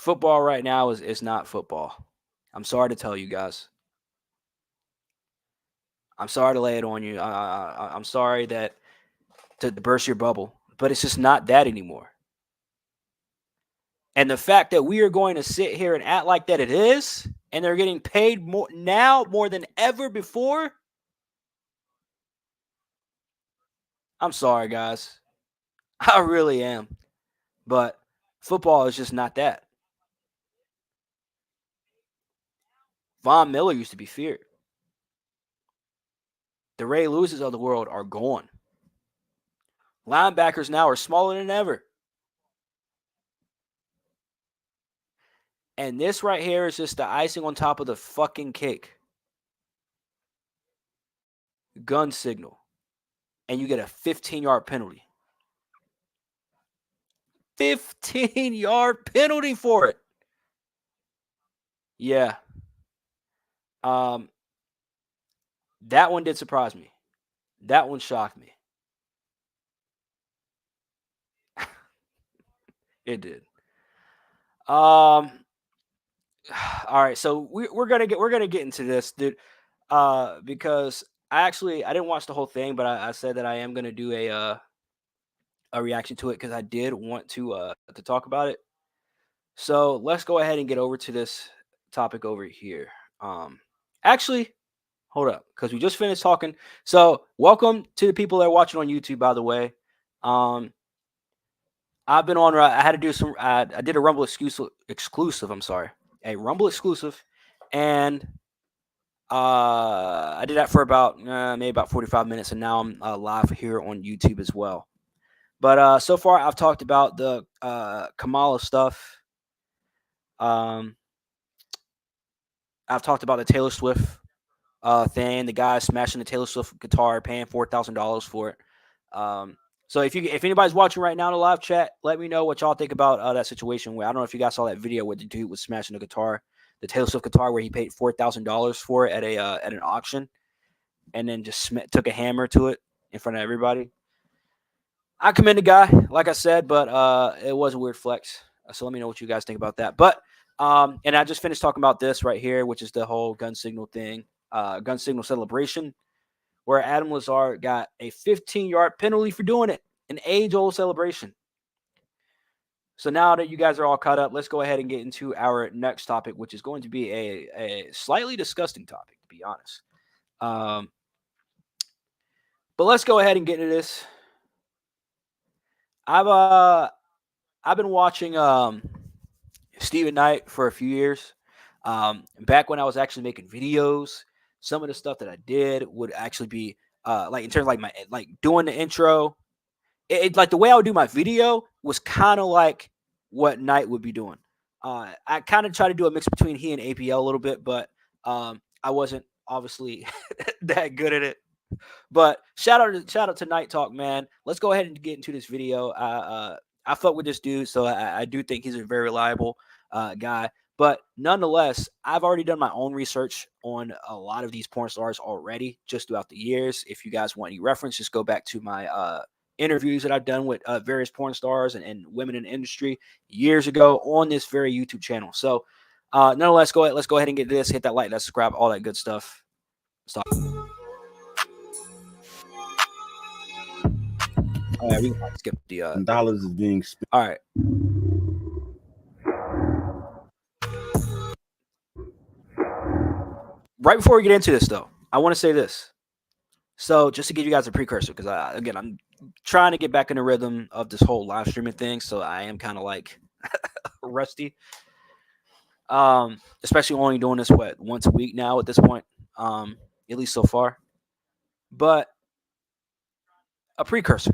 Football right now is not football. I'm sorry to tell you guys. I'm sorry to lay it on you. I'm sorry that to burst your bubble, but it's just not that anymore. And the fact that we are going to sit here and act like that it is, and they're getting paid more now more than ever before. I'm sorry, guys. I really am. But football is just not that. Von Miller used to be feared. The Ray Lewises of the world are gone. Linebackers now are smaller than ever. And this right here is just the icing on top of the fucking cake. Gun signal. And you get a 15-yard penalty. 15-yard penalty for it. Yeah. That one did surprise me. That one shocked me. It did. All right, so we're gonna get into this, dude. Because I didn't watch the whole thing, but I said that I am gonna do a reaction to it because I did want to talk about it. So let's go ahead and get over to this topic over here. Actually, hold up, because we just finished talking. So welcome to the people that are watching on YouTube, by the way. I've been on. I had to do some. I did a Rumble exclusive. I'm sorry, a Rumble exclusive, and I did that for about maybe about 45 minutes, and now I'm live here on YouTube as well. But so far, I've talked about the Kamala stuff. Um, I've talked about the Taylor Swift thing, the guy smashing the Taylor Swift guitar, paying $4,000 for it. So if anybody's watching right now in the live chat, let me know what y'all think about that situation. Where I don't know if you guys saw that video where the dude was smashing the guitar, the Taylor Swift guitar, where he paid $4,000 for it at an auction, and then just took a hammer to it in front of everybody. I commend the guy, like I said, but it was a weird flex. So let me know what you guys think about that. But and I just finished talking about this right here, which is the whole gun signal thing, gun signal celebration, where Adam Lazard got a 15-yard penalty for doing it, an age-old celebration. So now that you guys are all caught up, let's go ahead and get into our next topic, which is going to be a slightly disgusting topic, to be honest. But let's go ahead and get into this. I've been watching Steven Knight for a few years. Back when I was actually making videos, some of the stuff that I did would actually be like in terms of like my like doing the intro. Like the way I would do my video was kind of like what Knight would be doing. I kind of try to do a mix between he and APL a little bit, but I wasn't obviously that good at it. But shout out to Night Talk, man. Let's go ahead and get into this video. I fuck with this dude, so I do think he's a very reliable guy. But nonetheless, I've already done my own research on a lot of these porn stars already, just throughout the years. If you guys want any reference, just go back to my interviews that I've done with various porn stars and women in the industry years ago on this very YouTube channel. So, nonetheless, let's go ahead and get this. Hit that like, that subscribe, all that good stuff. Stop. All right, we can skip the dollars is being spent. All right. Right before we get into this, though, I want to say this. So, just to give you guys a precursor, because I'm trying to get back in the rhythm of this whole live streaming thing, so I am kind of like rusty. Especially only doing this once a week now at this point, at least so far. But a precursor.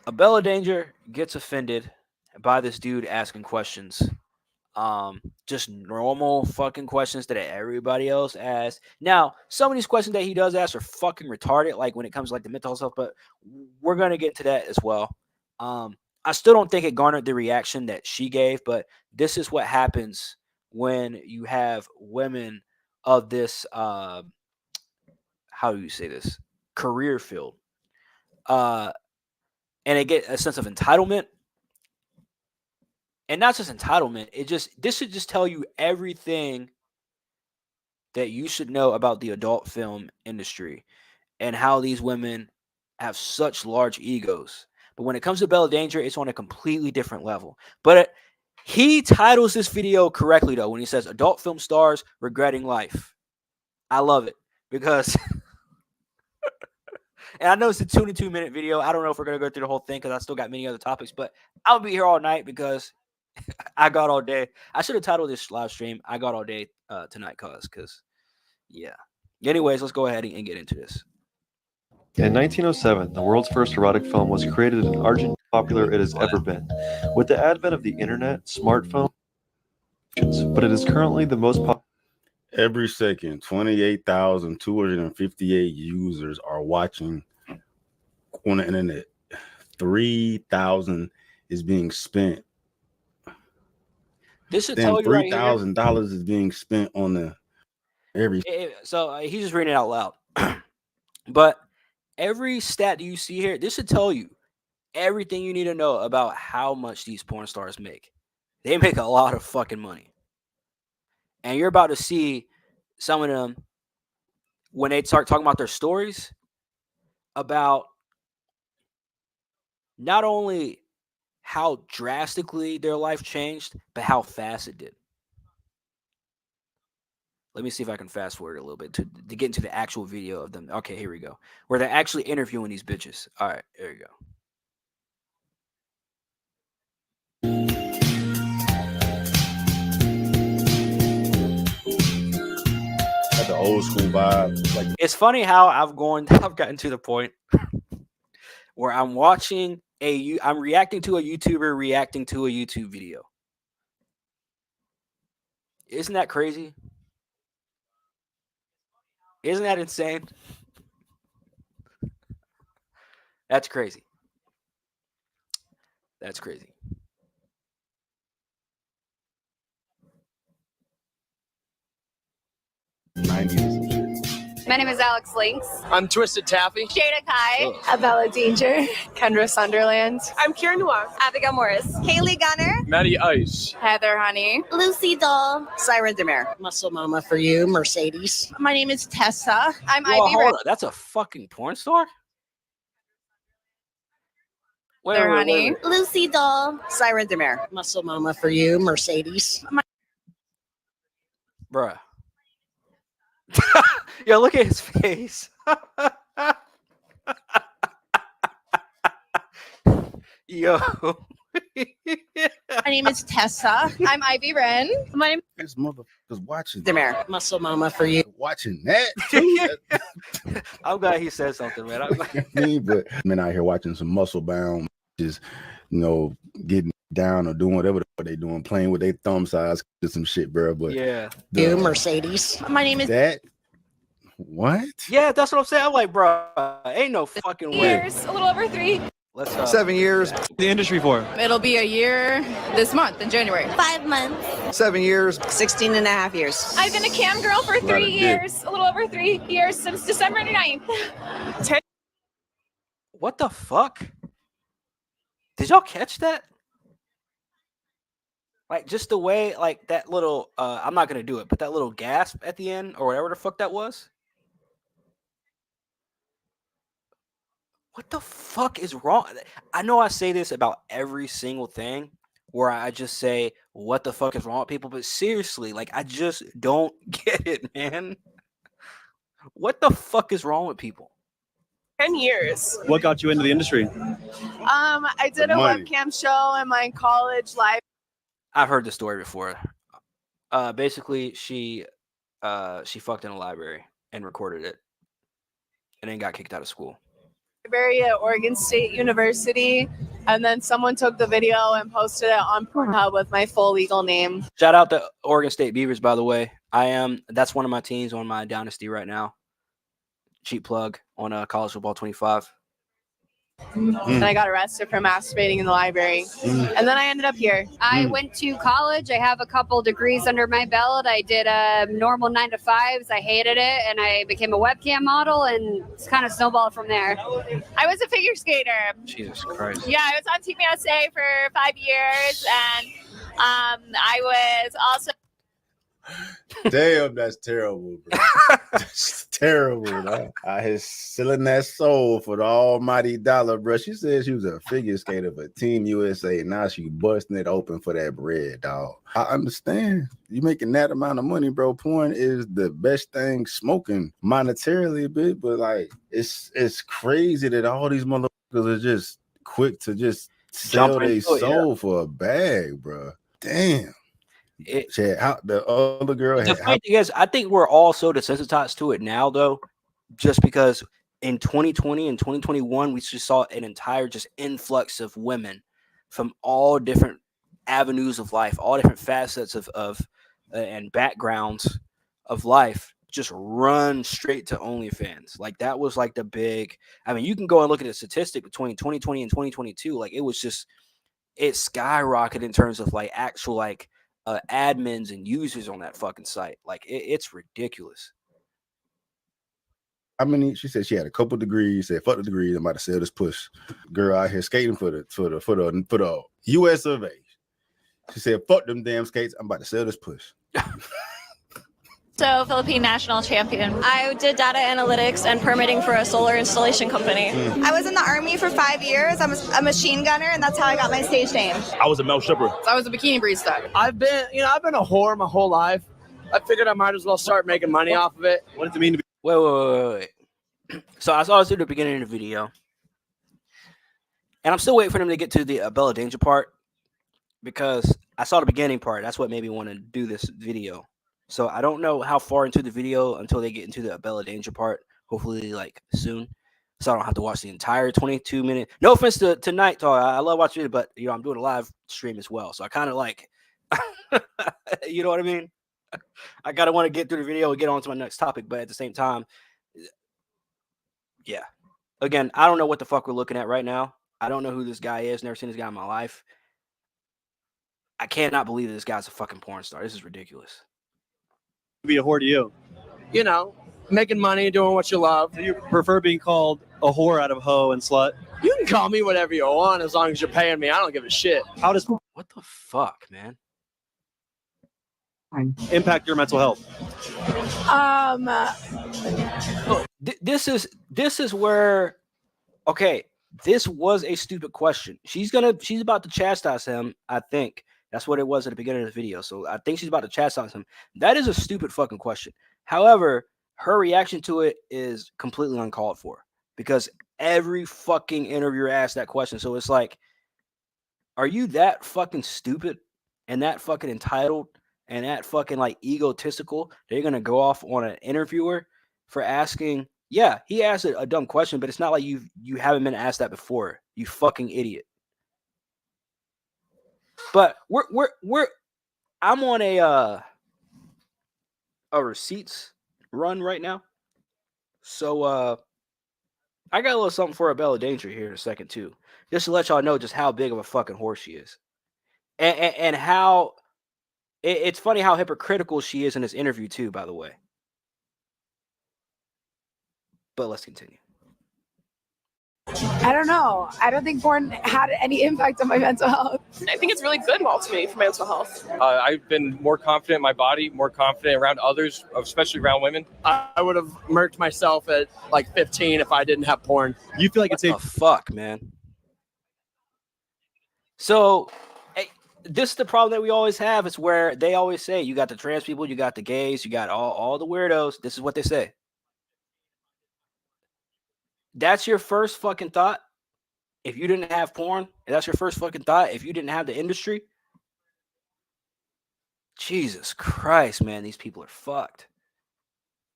Abella Danger gets offended by this dude asking questions. Just normal fucking questions that everybody else asks. Now, some of these questions that he does ask are fucking retarded, like when it comes to like the mental health stuff, but we're gonna get to that as well. I still don't think it garnered the reaction that she gave, but this is what happens when you have women of this how do you say this? Career field. And they get a sense of entitlement. And not just entitlement. This should just tell you everything that you should know about the adult film industry and how these women have such large egos. But when it comes to Bella Danger, it's on a completely different level. But he titles this video correctly, though, when he says adult film stars regretting life. I love it because, and I know it's a 2-2-minute video. I don't know if we're going to go through the whole thing because I still got many other topics, but I'll be here all night because I got all day. I should have titled this live stream, I got all day tonight, because, yeah. Anyways, let's go ahead and get into this. In 1907, the world's first erotic film was created in Argentina, popular it has ever been. With the advent of the internet, smartphone, but it is currently the most popular. Every second, 28,258 users are watching on the internet. 3,000 is being spent. This should tell you $3,000 is being spent on the So he's just reading it out loud. But every stat that you see here, this should tell you everything you need to know about how much these porn stars make. They make a lot of fucking money. And you're about to see some of them when they start talking about their stories about not only how drastically their life changed, but how fast it did. Let me see if I can fast forward a little bit to get into the actual video of them. Okay, here we go. Where they're actually interviewing these bitches. All right, there you go. The old school vibe. Like, it's funny how I've gotten to the point where I'm reacting to a YouTuber reacting to a YouTube video. Isn't that crazy? Isn't that insane? That's crazy. That's crazy. My name is Alex Links. I'm Twisted Taffy. Jada Kai. Abella Danger. Kendra Sunderland. I'm Kira Noir. Abigail Morris. Kaylee Gunner. Maddie Ice. Heather Honey. Lucy Doll. Siren Demare. Muscle Mama for you, Mercedes. My name is Tessa. I'm Whoa, Ivy Red. That's a fucking porn star? Heather Honey. Lucy Doll. Siren Demare. Muscle Mama for you, Mercedes. Bruh. Yo, look at his face. Yo. My name is Tessa. I'm Ivy Wren. My name this motherfucker's watching. Demare. Muscle Mama for you. Watching that too. I'm glad he said something, man. But men out here watching some muscle bound, just getting down or doing whatever they doing, playing with their thumb size, just some shit, bro. But yeah, you, Mercedes. My name is that. What? Yeah, that's what I'm saying. I'm like, bro, ain't no fucking way. Years, a little over 3. Let's 7 years. The industry for It'll be a year this month in January. 5 months. 7 years. 16 and a half years. I've been a cam girl for 3 years, a little over 3 years since December 9th. What the fuck? Did y'all catch that? Like, just the way, like, that little, I'm not going to do it, but that little gasp at the end or whatever the fuck that was. What the fuck is wrong? I know I say this about every single thing where I just say, what the fuck is wrong with people? But seriously, like, I just don't get it, man. What the fuck is wrong with people? 10 years. What got you into the industry? I did a webcam show in my college life. I've heard the story before. Basically, she fucked in a library and recorded it and then got kicked out of school. Library at Oregon State University, and then someone took the video and posted it on Pornhub with my full legal name. Shout out to Oregon State Beavers, by the way. That's one of my teams on my dynasty right now. Cheap plug on College Football 25. And I got arrested for masturbating in the library. And then I ended up here. I went to college. I have a couple degrees under my belt. I did normal 9 to 5s. I hated it, and I became a webcam model, and it's kind of snowballed from there. I was a figure skater. Jesus Christ. Yeah, I was on Team USA for 5 years, and I was also. Damn, that's terrible, bro. That's terrible, man. I is selling that soul for the almighty dollar, bro. She said she was a figure skater for Team USA. Now she busting it open for that bread, dog. I understand. You making that amount of money, bro. Porn is the best thing smoking monetarily, bitch. But like, it's crazy that all these motherfuckers are just quick to just sell their soul for a bag, bro. Damn. How the other girl. The funny thing is, I think we're all so desensitized to it now, though, just because in 2020 and 2021, we just saw an entire just influx of women from all different avenues of life, all different facets of and backgrounds of life, just run straight to OnlyFans. Like that was like the big. I mean, you can go and look at the statistic between 2020 and 2022. Like it was just it skyrocketed in terms of like actual like. Admins and users on that fucking site. Like it's ridiculous. I mean, she said she had a couple degrees. Said, "Fuck the degrees. I'm about to sell this push." Girl out here skating for the U.S. of A. She said, "Fuck them damn skates. I'm about to sell this push." So, Philippine national champion. I did data analytics and permitting for a solar installation company. I was in the Army for 5 years. I'm a machine gunner, and that's how I got my stage name. I was a male stripper. I was a bikini barista. I've been a whore my whole life. I figured I might as well start making money off of it. What does it mean to be? Wait. So I saw this at the beginning of the video, and I'm still waiting for them to get to the Bella Danger part because I saw the beginning part. That's what made me want to do this video. So I don't know how far into the video until they get into the Bella Danger part. Hopefully, like soon, so I don't have to watch the entire 22-minute. No offense to Night Talk, I love watching it, but I'm doing a live stream as well, so I kind of like, you know what I mean. I gotta want to get through the video and get on to my next topic, but at the same time, yeah. Again, I don't know what the fuck we're looking at right now. I don't know who this guy is. Never seen this guy in my life. I cannot believe this guy's a fucking porn star. This is ridiculous. Be a whore to you? Making money, doing what you love. Do you prefer being called a whore out of hoe and slut? You can call me whatever you want as long as you're paying me. I don't give a shit. How does What the fuck, man? impact your mental health? This is where, okay, this was a stupid question. She's about to chastise him. I think that's what it was at the beginning of the video. So I think she's about to chastise him. That is a stupid fucking question. However, her reaction to it is completely uncalled for because every fucking interviewer asked that question. So it's like, are you that fucking stupid and that fucking entitled and that fucking like egotistical that you're gonna go off on an interviewer for asking? Yeah, he asked a dumb question, but it's not like you haven't been asked that before. You fucking idiot. But I'm on a receipts run right now. So I got a little something for a Bella Danger here in a second too. Just to let y'all know just how big of a fucking horse she is. And how it's funny how hypocritical she is in this interview too, by the way. But let's continue. I don't know. I don't think porn had any impact on my mental health. I think it's really good to me for mental health. I've been more confident in my body, more confident around others, especially around women. I would have murked myself at like 15 if I didn't have porn. You feel like it's a fuck, man. So this is the problem that we always have. It's where they always say you got the trans people, you got the gays, you got all the weirdos. This is what they say. That's your first fucking thought. If you didn't have porn, that's your first fucking thought. If you didn't have the industry, Jesus Christ, man, these people are fucked.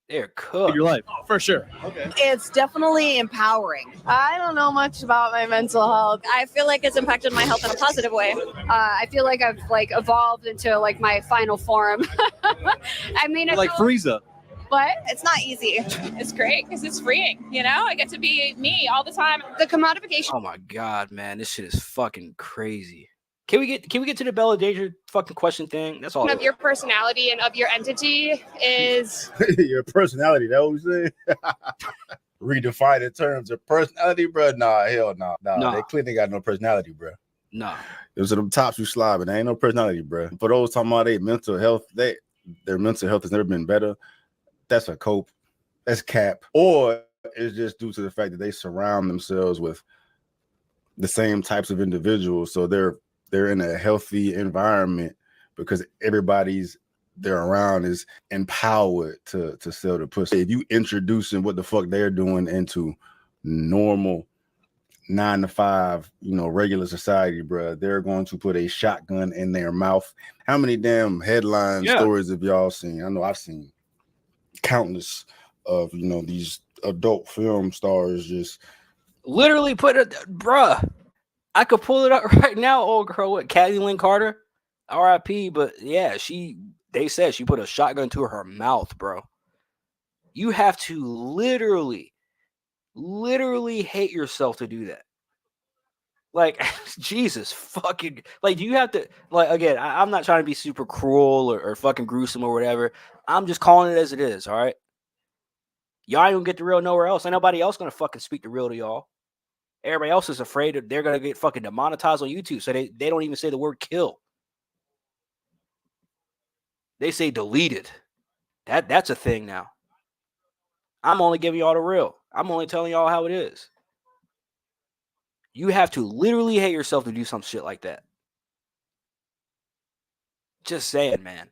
They're cooked. Your life, for sure. Okay. It's definitely empowering. I don't know much about my mental health. I feel like it's impacted my health in a positive way. I feel like I've like evolved into like my final form. I mean, like Frieza. But it's not easy. It's great because it's freeing. I get to be me all the time. The commodification. Oh my God, man, this shit is fucking crazy. Can we get to the Bella Danger fucking question thing? That's all. Of your personality and of your entity is your personality. That what we say. Redefine in terms of personality, bro. Nah, hell no. Nah. They clearly got no personality, bro. No. Those are them tops you slide, but there ain't no personality, bro. For those talking about their mental health, their mental health has never been better. That's a cope. That's cap. Or it's just due to the fact that they surround themselves with the same types of individuals. So they're in a healthy environment because everybody's they're around is empowered to sell the pussy. If you introducing what the fuck they're doing into normal 9 to 5, regular society, bro, they're going to put a shotgun in their mouth. How many damn headline stories have y'all seen? I know I've seen countless of, these adult film stars just literally put it, bruh. I could pull it up right now. Old girl, what? Kathleen Carter, R.I.P. But yeah, they said she put a shotgun to her mouth, bro. You have to literally hate yourself to do that. Like, Jesus fucking, like, you have to, like, again, I'm not trying to be super cruel or fucking gruesome or whatever. I'm just calling it as it is, all right? Y'all ain't gonna get the real nowhere else. Ain't nobody else gonna fucking speak the real to y'all. Everybody else is afraid that they're gonna get fucking demonetized on YouTube, so they don't even say the word kill. They say deleted. That's a thing now. I'm only giving y'all the real. I'm only telling y'all how it is. You have to literally hate yourself to do some shit like that. Just saying, man.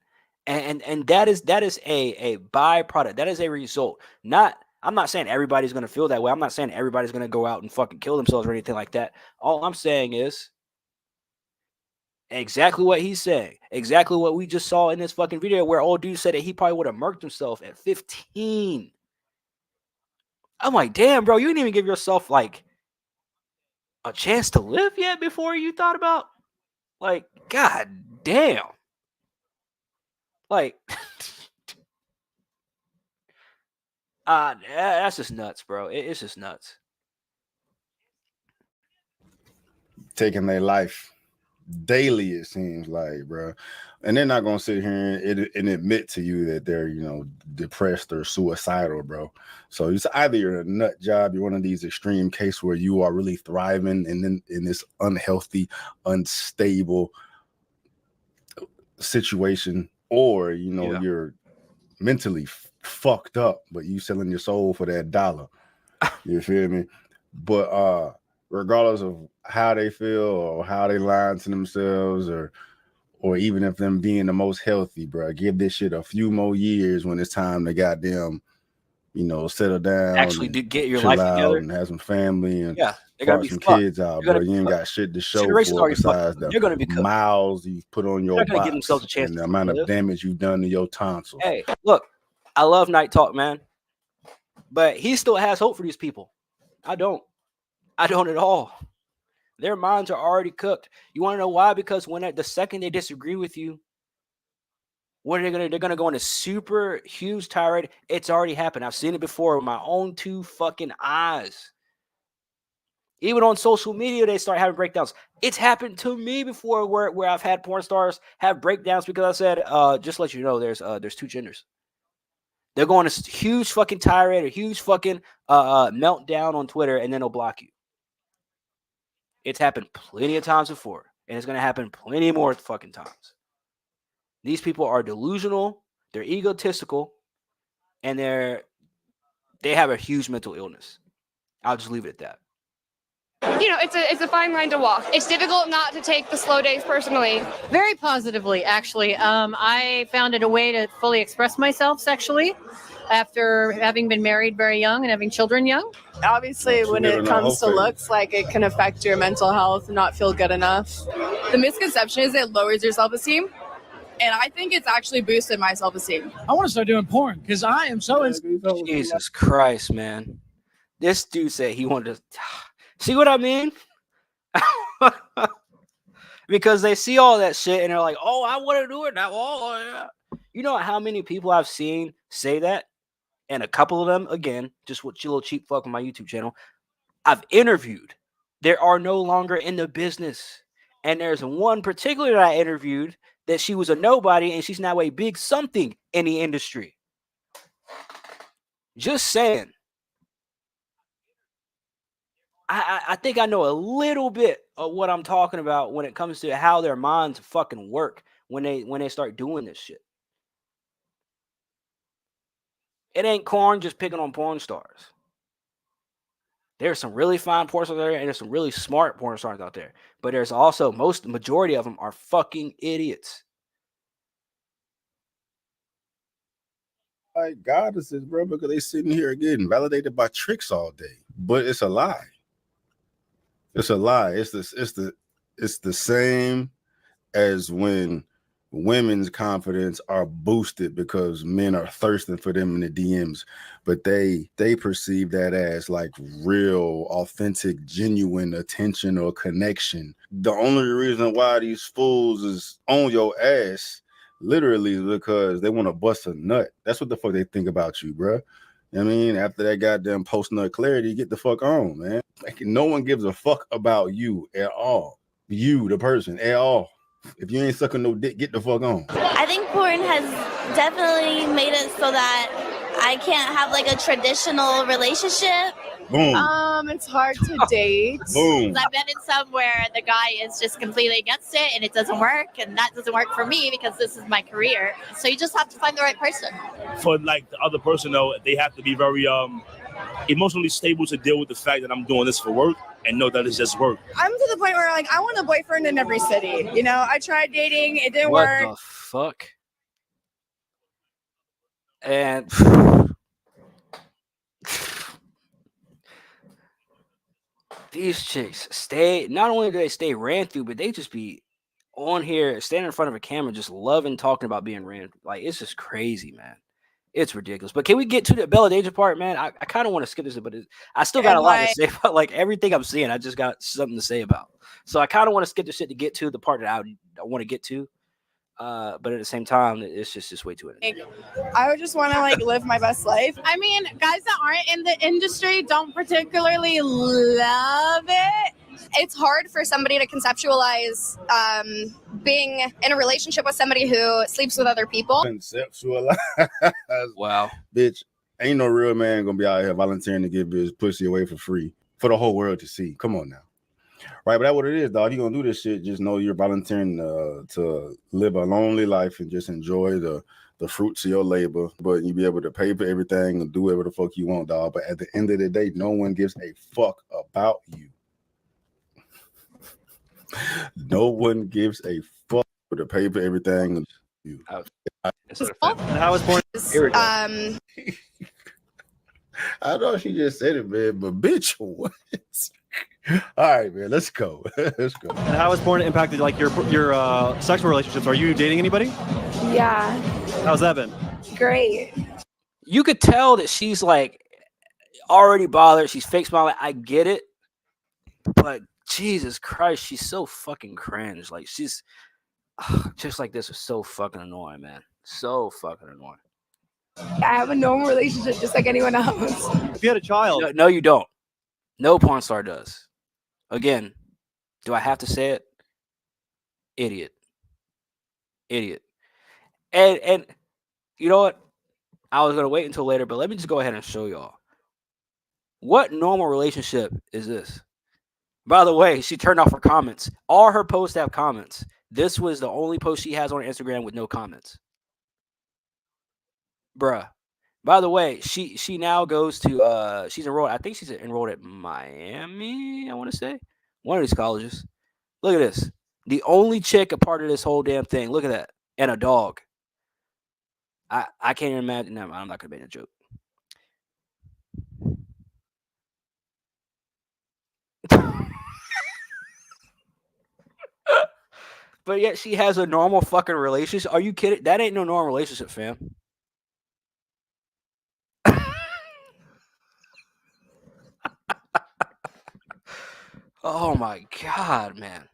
And that is a byproduct. That is a result. I'm not saying everybody's gonna feel that way. I'm not saying everybody's gonna go out and fucking kill themselves or anything like that. All I'm saying is exactly what he's saying. Exactly what we just saw in this fucking video where old dude said that he probably would have murked himself at 15. I'm like, damn, bro, you didn't even give yourself like a chance to live yet before you thought about, like, god damn. Like, that's just nuts, bro. It's just nuts. taking their life daily, it seems like, bro. And they're not gonna sit here and admit to you that they're, depressed or suicidal, bro. So it's either you're a nut job, you're one of these extreme cases where you are really thriving and then in this unhealthy, unstable situation, or you're mentally fucked up, but you selling your soul for that dollar. You feel me? But regardless of how they feel or how they lying to themselves, or even if them being the most healthy, bro, give this shit a few more years when it's time to goddamn, settle down, actually get your life together and have some family and they're gonna be some fucked. kids out, bro. You ain't got shit to show Generations for it already besides the they're gonna be miles you've put on your They're gonna give box themselves a chance and the to amount live. of damage you've done to your tonsils. Hey, look, I love Night Talk, man, but he still has hope for these people. I don't at all. Their minds are already cooked. You want to know why? Because the second they disagree with you, what are they gonna? They're gonna go on a super huge tirade. It's already happened. I've seen it before with my own two fucking eyes. Even on social media, they start having breakdowns. It's happened to me before where I've had porn stars have breakdowns because I said, just to let you know, there's two genders. They're going to huge fucking tirade, a huge fucking meltdown on Twitter, and then they'll block you. It's happened plenty of times before, and it's going to happen plenty more fucking times. These people are delusional, they're egotistical, and they have a huge mental illness. I'll just leave it at that. It's a fine line to walk. It's difficult not to take the slow days personally. Very positively, actually. I found it a way to fully express myself sexually after having been married very young and having children young. Obviously, when it comes to looks, like it can affect your mental health and not feel good enough. The misconception is it lowers your self-esteem. And I think it's actually boosted my self-esteem. I want to start doing porn because I am so Jesus Christ, man. This dude said he wanted to see what I mean? Because they see all that shit and they're like, oh, I want to do it now. Oh, yeah. You know how many people I've seen say that? And a couple of them, again, just with your little cheap fuck on my YouTube channel, I've interviewed. They are no longer in the business. And there's one particular that I interviewed that she was a nobody and she's now a big something in the industry. Just saying. I think I know a little bit of what I'm talking about when it comes to how their minds fucking work when they start doing this shit. It ain't corn just picking on porn stars. There's some really fine porn stars out there, and there's some really smart porn stars out there. But there's also majority of them are fucking idiots. Like goddesses, bro, because they sitting here getting validated by tricks all day. But it's a lie. It's a lie. It's the same as when women's confidence are boosted because men are thirsting for them in the DMs, but they perceive that as like real, authentic, genuine attention or connection. The only reason why these fools is on your ass literally is because they want to bust a nut. That's what the fuck they think about you, bro. I mean, after that goddamn post nut clarity, get the fuck on, man. Like, no one gives a fuck about you at all. You, the person, at all. If you ain't sucking no dick, get the fuck on. I think porn has definitely made it so that I can't have like a traditional relationship. Boom. It's hard to date. Boom. I've been in some where the guy is just completely against it and it doesn't work, and that doesn't work for me because this is my career. So you just have to find the right person. For like the other person though, they have to be very emotionally stable to deal with the fact that I'm doing this for work and know that it's just work. I'm to the point where like I want a boyfriend in every city. You know, I tried dating, it didn't What work. the fuck? And these chicks not only do they stay ran through, but they just be on here, standing in front of a camera, just loving talking about being ran. Like, it's just crazy, man. It's ridiculous. But can we get to the Bella Danger part, man? I kind of want to skip this, but I still got a lot to say about like everything I'm seeing. I just got something to say about. So I kind of want to skip the shit to get to the part that I want to get to. But at the same time, it's just way too entertaining. I would just want to like live my best life. I mean, guys that aren't in the industry don't particularly love it. It's hard for somebody to conceptualize being in a relationship with somebody who sleeps with other people. Conceptualize. Wow. Bitch, ain't no real man gonna be out here volunteering to give his pussy away for free for the whole world to see. Come on now. Right, but that's what it is, dog. You gonna do this shit, just know you're volunteering to live a lonely life and just enjoy the fruits of your labor, but you be able to pay for everything and do whatever the fuck you want, dog. But at the end of the day, no one gives a fuck about you. No one gives a fuck to pay for everything and you. How was porn? I know she just said it, man, but bitch, what? All right, man, let's go. Let's go. And how has porn impacted like your sexual relationships? Are you dating anybody? Yeah, How's that been? great. You could tell that she's like already bothered. She's fake smiling. I get it, but Jesus Christ, she's so fucking cringe. Like she's just like this is so fucking annoying, man. So fucking annoying. I have a normal relationship just like anyone else. If you had a child, No, you don't. No porn star does. Again, do I have to say it? Idiot. And you know what? I was gonna wait until later, but let me just go ahead and show y'all. What normal relationship is this? By the way, she turned off her comments. All her posts have comments. This was the only post she has on Instagram with no comments. Bruh. By the way, she now goes to she's enrolled. I think she's enrolled at Miami, I want to say. One of these colleges. Look at this. The only chick a part of this whole damn thing. Look at that. And a dog. I can't even imagine. No, I'm not gonna make a joke. But yet she has a normal fucking relationship. Are you kidding? That ain't no normal relationship, fam. Oh my God, man.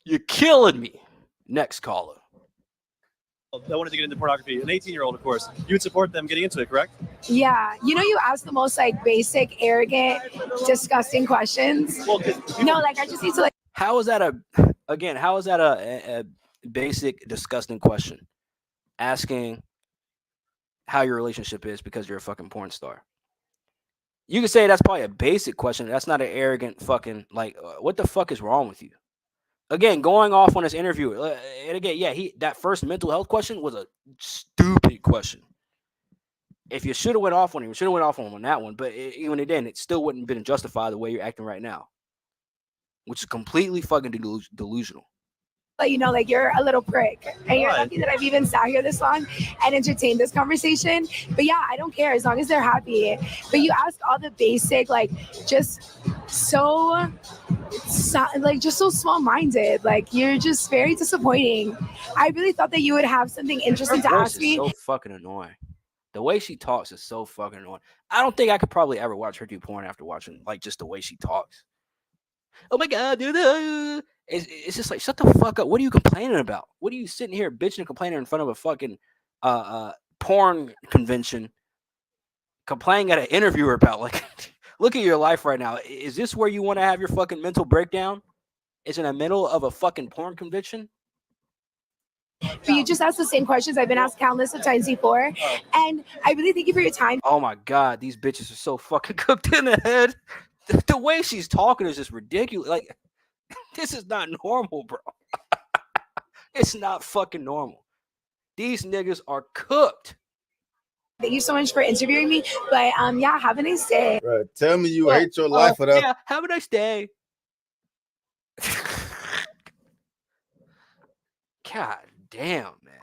You're killing me. Next caller. I wanted to get into pornography. An 18-year-old, of course. You would support them getting into it, correct? Yeah, you know, you ask the most like basic, arrogant, disgusting questions. Well, no, like I just need to like. How is that a basic, disgusting question? Asking how your relationship is because you're a fucking porn star. You could say that's probably a basic question. That's not an arrogant fucking like. What the fuck is wrong with you? Again, going off on this interview, and again, yeah, that first mental health question was a stupid question. If you should have went off on him, you should have went off on that one. But even then, it still wouldn't have been justified the way you're acting right now, which is completely fucking delusional. Let you know, like, you're a little prick, and you're lucky that I've even sat here this long and entertained this conversation. But yeah, I don't care as long as they're happy. But you ask all the basic, like, just so small-minded. Like, you're just very disappointing. I really thought that you would have something interesting to ask me. So fucking annoying. The way she talks is so fucking annoying. I don't think I could probably ever watch her do porn after watching like just the way she talks. Oh my god, dude! It's just like, shut the fuck up. What are you complaining about? What are you sitting here bitching and complaining in front of a fucking porn convention, complaining at an interviewer about? Like, look at your life right now. Is this where you want to have your fucking mental breakdown? Is in the middle of a fucking porn convention? But you just asked the same questions I've been asked countless of times before, and I really thank you for your time. Oh my god, these bitches are so fucking cooked in the head. The way she's talking is just ridiculous. Like, this is not normal, bro. It's not fucking normal. These niggas are cooked. Thank you so much for interviewing me. But yeah, have a nice day. Bro, tell me you hate your life for that. Yeah, have a nice day. God damn, man.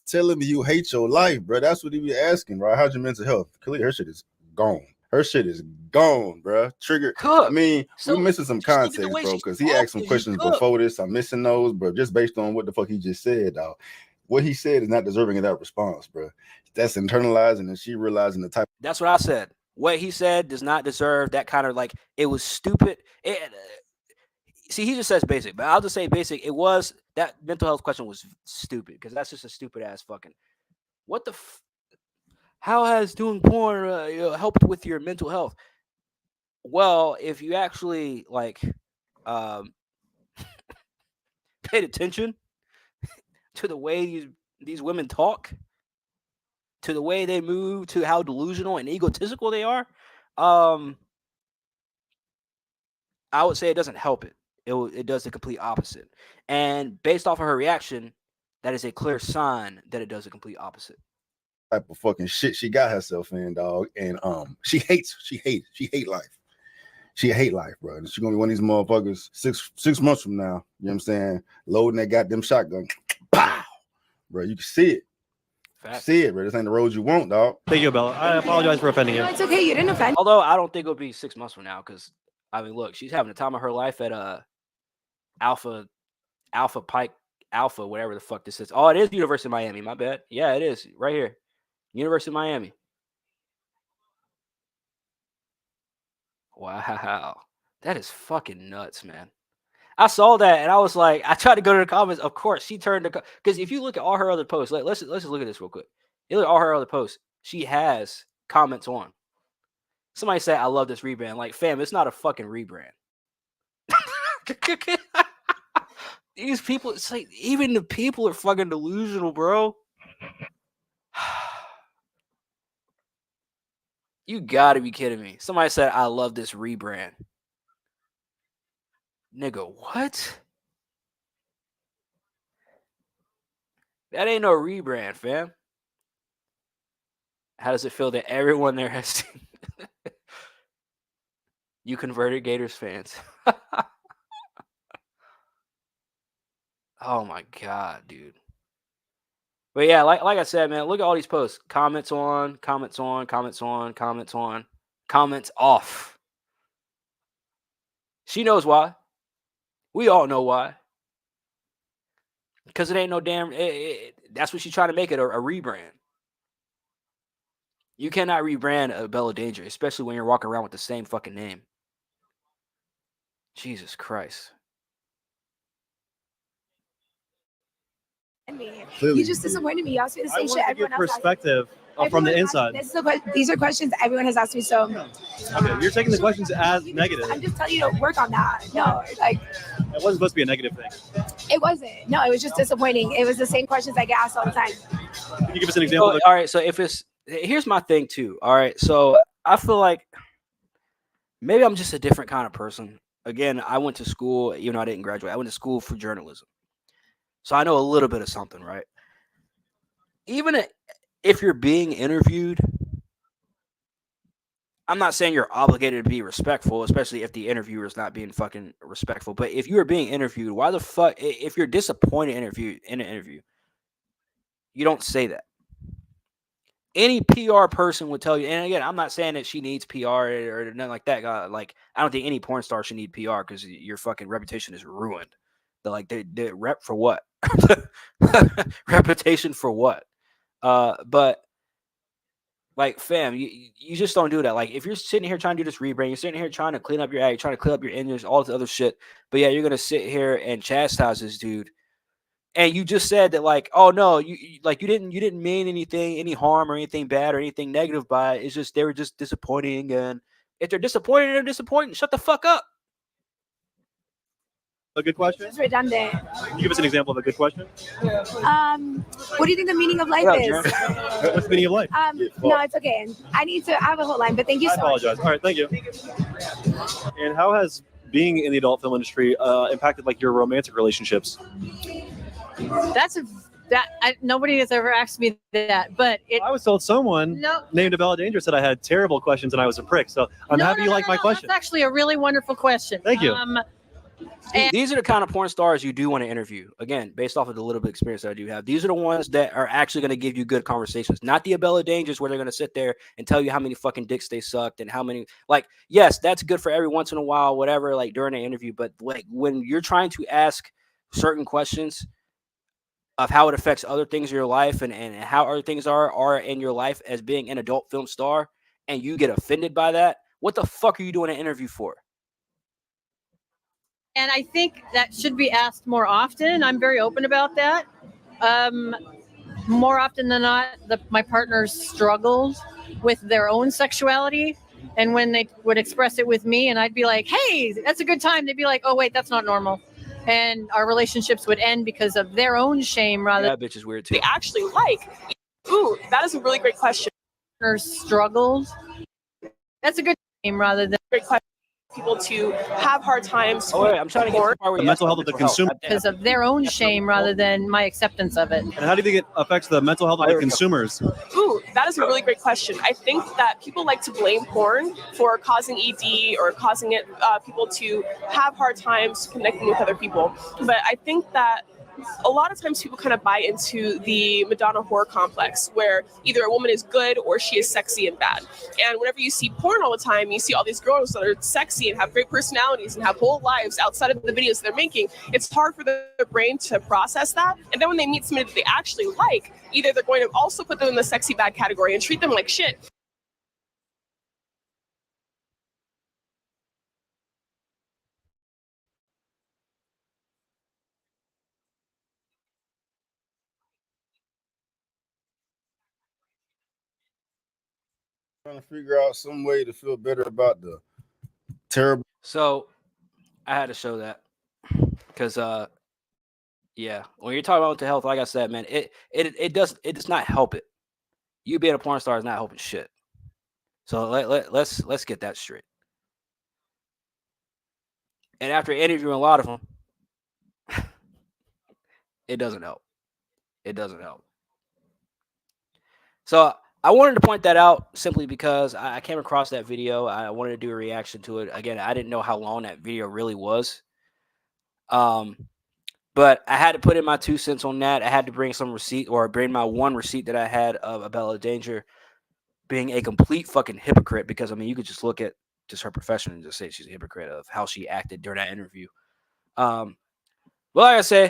Telling me you hate your life, bro. That's what he be asking, right? How's your mental health? Clearly, her shit is gone. Her shit is gone, bro. Trigger. I mean, we're missing some context, bro, because he asked some questions before this. I'm missing those, bro, just based on what the fuck he just said, dog. What he said is not deserving of that response, bro. That's internalizing, and she realizing the type. That's what I said. What he said does not deserve that kind of, like, it was stupid. See, he just says basic, but I'll just say basic. It was, that mental health question was stupid, because that's just a stupid ass fucking. What the how has doing porn helped with your mental health? Well, if you actually like paid attention to the way these women talk, to the way they move, to how delusional and egotistical they are, I would say it doesn't help it. It does the complete opposite. And based off of her reaction, that is a clear sign that it does the complete opposite. Type of fucking shit she got herself in, dog. And she hate life. She hate life, bro. And she's gonna be one of these motherfuckers 6 months from now. You know what I'm saying? Loading that goddamn shotgun. Pow! Bro, you can see it. See it, bro. This ain't the road you want, dog. Thank you, Bella. I apologize for offending you. No, it's okay. You didn't offend. Although I don't think it'll be 6 months from now, because I mean, look, she's having the time of her life at Alpha Pike, whatever the fuck this is. Oh, it is University of Miami. My bad. Yeah, it is right here. University of Miami. Wow. That is fucking nuts, man. I saw that and I was like, I tried to go to the comments. Of course, she turned the, because if you look at all her other posts, let's just look at this real quick. You look at all her other posts, she has comments on. Somebody said, I love this rebrand. Like, fam, it's not a fucking rebrand. These people, it's like, even the people are fucking delusional, bro. You gotta be kidding me. Somebody said, I love this rebrand. Nigga, what? That ain't no rebrand, fam. How does it feel that everyone there has seen? You converted Gators fans. Oh my god, dude. But yeah, like I said, man, look at all these posts. Comments on, comments on, comments on, comments on, comments off. She knows why. We all know why. Because it ain't no damn... that's what she's trying to make it, a rebrand. You cannot rebrand a Bella Danger, especially when you're walking around with the same fucking name. Jesus Christ. You just disappointed me. You asked me the same shit everyone else perspective from the inside. These are questions everyone has asked me. So, okay, you're taking the questions as negative. I'm just telling you to work on that. No, like, it wasn't supposed to be a negative thing. It wasn't. No, it was just disappointing. It was the same questions I get asked all the time. Can you give us an example? All right, so if it's, here's my thing too. All right, so I feel like maybe I'm just a different kind of person. Again, I went to school, even though I didn't graduate. I went to school for journalism, so I know a little bit of something, right? Even if you're being interviewed, I'm not saying you're obligated to be respectful, especially if the interviewer is not being fucking respectful. But if you are being interviewed, why the fuck? If you're disappointed in an interview, you don't say that. Any PR person would tell you. And again, I'm not saying that she needs PR or nothing like that. Like, I don't think any porn star should need PR because your fucking reputation is ruined. They rep for what? Reputation for what? But like, fam, you just don't do that. Like, if you're sitting here trying to do this rebrand, you're sitting here trying to clean up your act, trying to clean up your engines, all this other shit. But yeah, you're gonna sit here and chastise this dude. And you just said that, like, oh no, like you didn't mean anything, any harm or anything bad or anything negative by it. It's just they were just disappointing, and if they're disappointed, they're disappointed. Shut the fuck up. A good question? It's redundant. Can you give us an example of a good question? What do you think the meaning of life is? What's the meaning of life? No, it's okay. I have a whole line, but thank you I so much. apologize. All right, thank you. And how has being in the adult film industry impacted like your romantic relationships? Nobody has ever asked me that, but I was told someone named Abella Danger said I had terrible questions and I was a prick. So I'm happy you like my question. That's actually a really wonderful question. Thank you. These are the kind of porn stars you do want to interview. Again, based off of the little bit of experience that I do have, these are the ones that are actually going to give you good conversations. Not the Abella Dangers where they're going to sit there and tell you how many fucking dicks they sucked and how many. Like, yes, that's good for every once in a while, whatever. Like during an interview, but like when you're trying to ask certain questions of how it affects other things in your life and how other things are in your life as being an adult film star, and you get offended by that, what the fuck are you doing an interview for? And I think that should be asked more often. I'm very open about that. More often than not, my partners struggled with their own sexuality. And when they would express it with me and I'd be like, hey, that's a good time, they'd be like, oh, wait, that's not normal. And our relationships would end because of their own shame rather than... That bitch is weird too. They actually like. Ooh, that is a really great question. Partners struggled. That's a good name rather than... Great question. People to have hard times. Oh, wait, I'm trying to get to the part where the mental health of the consumer because of their own shame rather than my acceptance of it. And how do you think it affects the mental health of the consumers? Ooh, that is a really great question. I think that people like to blame porn for causing ED or causing people to have hard times connecting with other people. But I think that a lot of times people kind of buy into the Madonna horror complex where either a woman is good or she is sexy and bad. And whenever you see porn all the time, you see all these girls that are sexy and have great personalities and have whole lives outside of the videos they're making. It's hard for their brain to process that. And then when they meet somebody that they actually like, either they're going to also put them in the sexy bad category and treat them like shit. Trying to figure out some way to feel better about the terrible. So I had to show that because yeah, when you're talking about mental health, like I said, man, it does not help it. You being a porn star is not helping shit. So let's get that straight. And after interviewing a lot of them, it doesn't help. It doesn't help. So I wanted to point that out simply because I came across that video. I wanted to do a reaction to it. Again, I didn't know how long that video really was. But I had to put in my 2 cents on that. I had to bring some receipt or bring my one receipt that I had of Abella Danger being a complete fucking hypocrite because, I mean, you could just look at just her profession and just say she's a hypocrite of how she acted during that interview. But like I say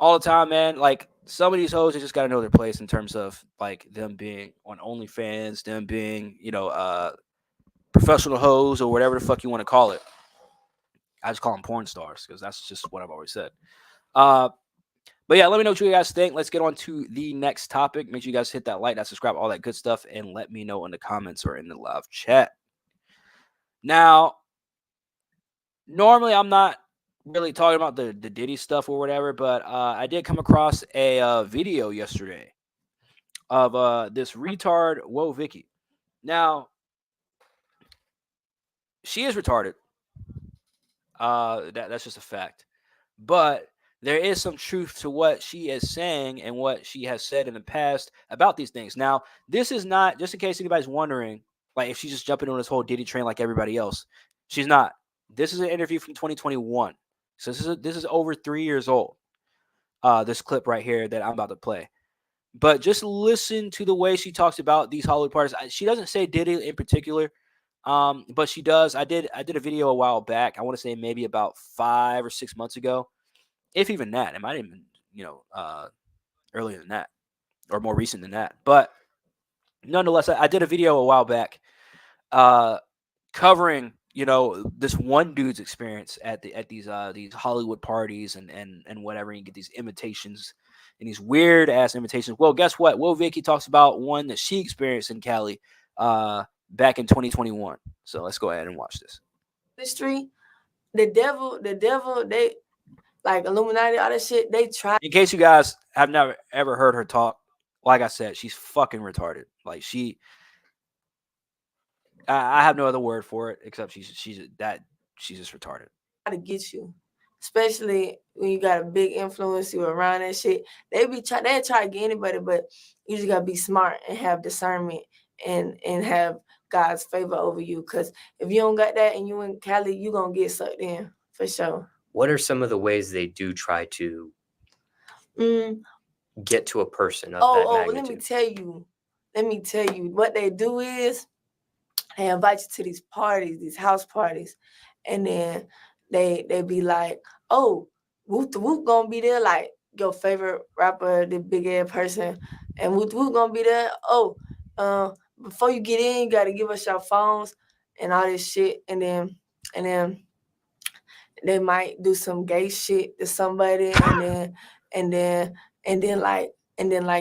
all the time, man, like some of these hoes, they just got to know their place in terms of like them being on OnlyFans, them being, professional hoes or whatever the fuck you want to call it. I just call them porn stars because that's just what I've always said. But yeah, let me know what you guys think. Let's get on to the next topic. Make sure you guys hit that like, that subscribe, all that good stuff, and let me know in the comments or in the live chat. Now, normally I'm not really talking about the Diddy stuff or whatever, but I did come across a video yesterday of this retard Whoa Vicky. Now, she is retarded. That's just a fact. But there is some truth to what she is saying and what she has said in the past about these things. Now, this is not, just in case anybody's wondering, like if she's just jumping on this whole Diddy train like everybody else. She's not. This is an interview from 2021. So this is over 3 years old. This clip right here that I'm about to play. But just listen to the way she talks about these Hollywood parties. She doesn't say Diddy in particular, but she does. I did a video a while back. I want to say maybe about 5 or 6 months ago, if even that. It might have been earlier than that or more recent than that. But nonetheless, I did a video a while back covering this one dude's experience at these Hollywood parties and whatever. You get these imitations and these weird ass imitations. Well, guess what? Will Vicky talks about one that she experienced in Cali back in 2021. So let's go ahead and watch this. Industry, the devil, they like Illuminati, all that shit. They try. In case you guys have never ever heard her talk, like I said, she's fucking retarded. Like I have no other word for it except she's just retarded. To get you, especially when you got a big influence you around that shit. They try to get anybody, but you just gotta be smart and have discernment and have God's favor over you. Cause if you don't got that and you in Cali, you gonna get sucked in for sure. What are some of the ways they do try to get to a person of that magnitude? Let me tell you. What they do is they invite you to these parties, these house parties, and then they be like, oh, Whoop the Whoop gonna be there, like your favorite rapper, the big ass person, and Whoop the Whoop gonna be there. Oh, before you get in, you gotta give us your phones and all this shit, and then they might do some gay shit to somebody, and then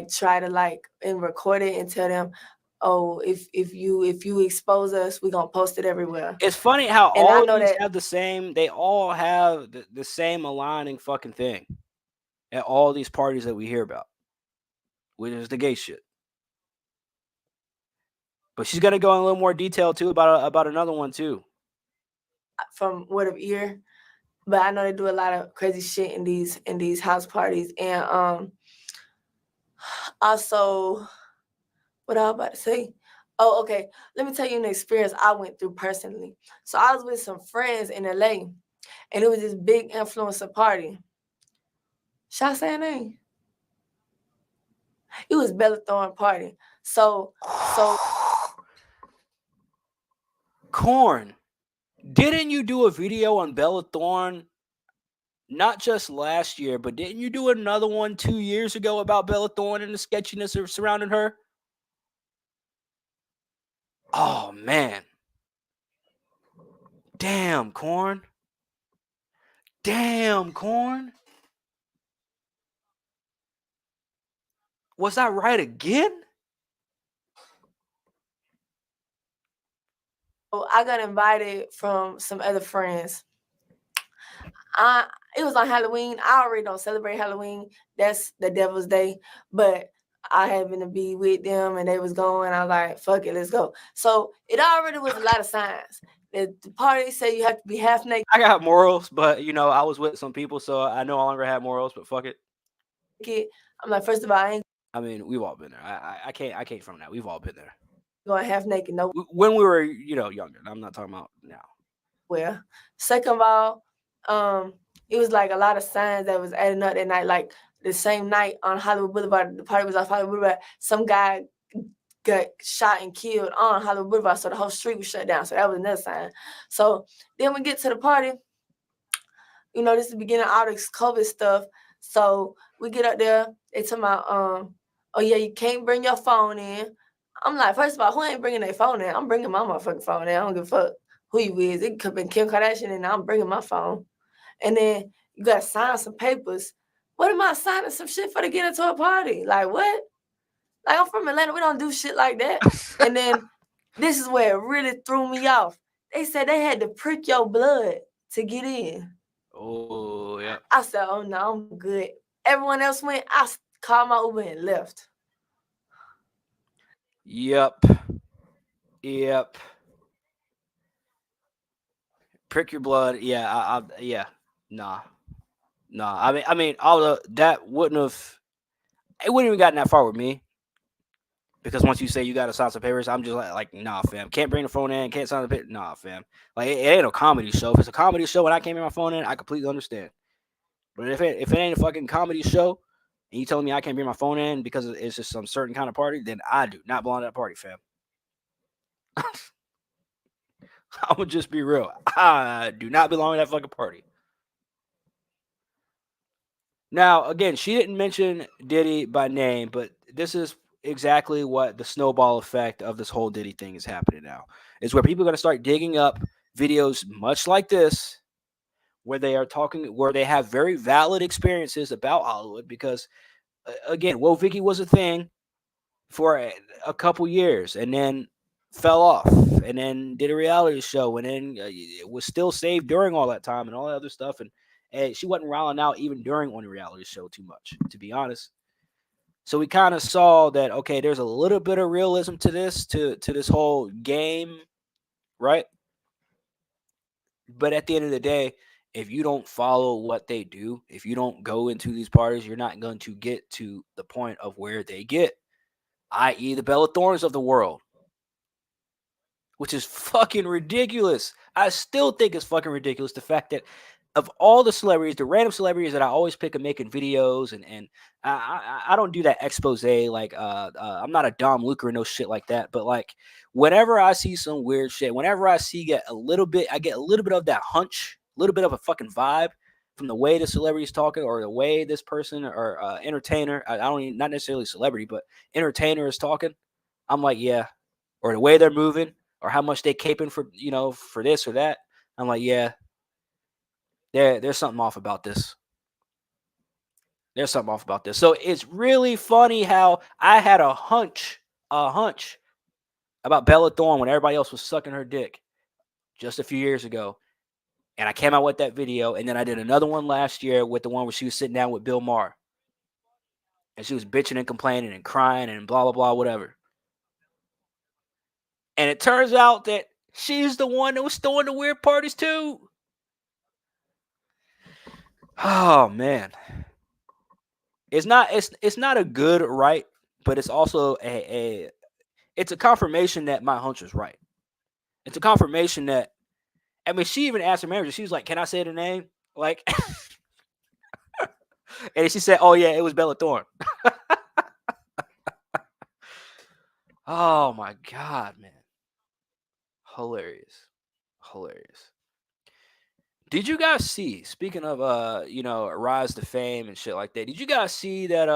try to like and record it and tell them, oh, if you expose us, we're gonna post it everywhere. It's funny how all of these have the same. They all have the same aligning fucking thing at all these parties that we hear about, which is the gay shit. But she's gonna go in a little more detail too about another one too. From word of ear, but I know they do a lot of crazy shit in these house parties, and also, what I was about to say. Oh, okay. Let me tell you an experience I went through personally. So I was with some friends in LA, and it was this big influencer party. Should I say a name? It was Bella Thorne party. So Corn, didn't you do a video on Bella Thorne? Not just last year, but didn't you do another one 2 years ago about Bella Thorne and the sketchiness surrounding her? Oh, man. Damn, Corn. Damn, Corn. Was I right again? I got invited from some other friends. It was on Halloween. I already don't celebrate Halloween. That's the devil's day. But I happened to be with them and they was going. I was like, fuck it, let's go. So it already was a lot of signs. The party said you have to be half naked. I got morals, but I was with some people, so I no longer have morals, but fuck it. I'm like, first of all, we've all been there. I can't from that. We've all been there. Going half naked, no. When we were, younger. I'm not talking about now. Well, second of all, it was like a lot of signs that was adding up that night. Like the same night on Hollywood Boulevard, the party was off Hollywood Boulevard. Some guy got shot and killed on Hollywood Boulevard, so the whole street was shut down. So that was another sign. So then we get to the party. This is the beginning of all this COVID stuff. So we get up there. They talking about, oh yeah, you can't bring your phone in. I'm like, first of all, who ain't bringing their phone in? I'm bringing my motherfucking phone in. I don't give a fuck who you is. It could have been Kim Kardashian, and I'm bringing my phone. And then you got to sign some papers. What am I signing some shit for to get into a party? Like, what? Like, I'm from Atlanta. We don't do shit like that. And then this is where it really threw me off. They said they had to prick your blood to get in. Oh, yeah. I said, oh, no, I'm good. Everyone else went. I called my Uber and left. Yep. Prick your blood. Yeah, yeah. Nah. I mean, all that wouldn't have. It wouldn't even gotten that far with me. Because once you say you got to sign some papers, I'm just like, nah, fam. Can't bring the phone in. Can't sign the paper. Nah, fam. Like, it ain't a comedy show. If it's a comedy show and I can't bring my phone in, I completely understand. But if it ain't a fucking comedy show, and you telling me I can't bring my phone in because it's just some certain kind of party, then I do not belong to that party, fam. I would just be real. I do not belong to that fucking party. Now, again, she didn't mention Diddy by name, but this is exactly what the snowball effect of this whole Diddy thing is happening now. Is where people are going to start digging up videos much like this, where they are talking, where they have very valid experiences about Hollywood. Because, again, Whoa Vicky was a thing for a couple years and then fell off and then did a reality show and then it was still saved during all that time and all that other stuff. And she wasn't riling out even during on the reality show too much, to be honest. So we kind of saw that, okay, there's a little bit of realism to this whole game, right? But at the end of the day, if you don't follow what they do, if you don't go into these parties, you're not going to get to the point of where they get, i.e. the Bella Thornes of the world, which is fucking ridiculous. I still think it's fucking ridiculous, the fact that of all the celebrities, the random celebrities that I always pick and making videos, and I don't do that expose like I'm not a Dom Luker or no shit like that, but like whenever I see some weird shit, whenever I get a little bit of that hunch, a little bit of a fucking vibe from the way the celebrity's talking or the way this person or entertainer, I don't even, not necessarily celebrity, but entertainer is talking, I'm like, yeah, or the way they're moving or how much they caping for, for this or that, I'm like, yeah, there's something off about this. There's something off about this. So it's really funny how I had a hunch about Bella Thorne when everybody else was sucking her dick just a few years ago. And I came out with that video. And then I did another one last year with the one where she was sitting down with Bill Maher. And she was bitching and complaining and crying and blah, blah, blah, whatever. And it turns out that she's the one that was throwing the weird parties too. Oh, man. It's not a good right, but it's also it's a confirmation that my hunch was right. It's a confirmation that, I mean, she even asked her manager, she was like, "Can I say the name?" Like, and she said, "Oh yeah, it was Bella Thorne." Oh my god, man. Hilarious. Did you guys see, speaking of rise to fame and shit like that, did you guys see that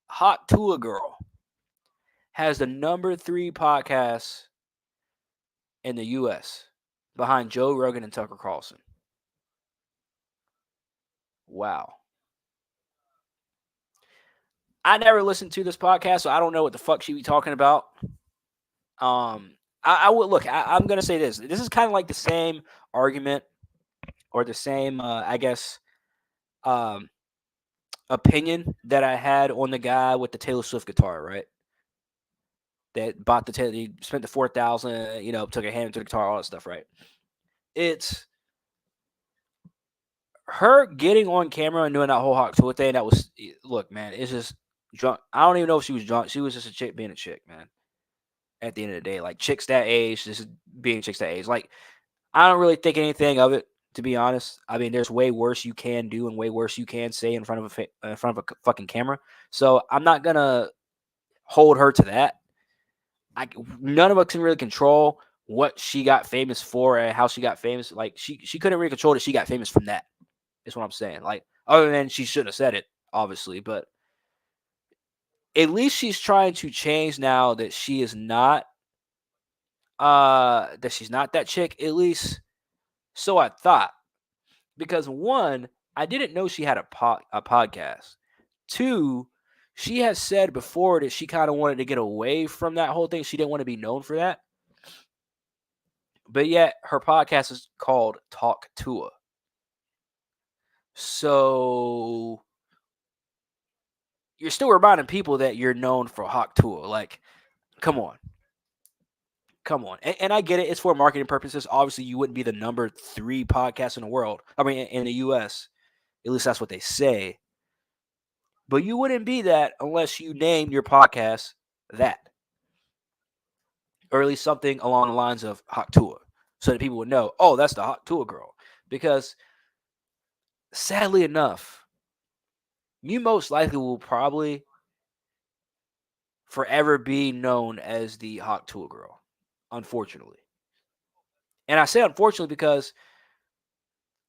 Hot Tua girl has the number 3 podcast in the US behind Joe Rogan and Tucker Carlson? Wow. I never listened to this podcast, so I don't know what the fuck she be talking about. I would look. I'm gonna say this. This is kind of like the same argument or the same, I guess, opinion that I had on the guy with the Taylor Swift guitar, right? That bought he spent the $4,000, took a hand, took a guitar, all that stuff, right? It's her getting on camera and doing that whole Hawk Tour thing. That was, look, man, it's just drunk. I don't even know if she was drunk. She was just a chick being a chick, man. At the end of the day, like chicks that age, just being chicks that age. Like, I don't really think anything of it, to be honest. I mean, there's way worse you can do and way worse you can say in front of a fucking camera. So I'm not gonna hold her to that. None of us can really control what she got famous for and how she got famous. Like she couldn't really control that she got famous from that. Is what I'm saying. Like, other than she shouldn't have said it, obviously, but at least she's trying to change now that she is not that she's not that chick, at least so I thought. Because one, I didn't know she had a podcast. Two, she has said before that she kind of wanted to get away from that whole thing. She didn't want to be known for that. But yet her podcast is called Talk Tua. So you're still reminding people that you're known for Hawk Tua. Like, come on. come on. And I get it. It's for marketing purposes. Obviously, you wouldn't be the number 3 podcast in the world. I mean, in the U.S. At least that's what they say. But you wouldn't be that unless you name your podcast that. Or at least something along the lines of Hot Tour. So that people would know, oh, that's the Hot Tour girl. Because sadly enough, you most likely will probably forever be known as the Hot Tour girl. Unfortunately. And I say unfortunately because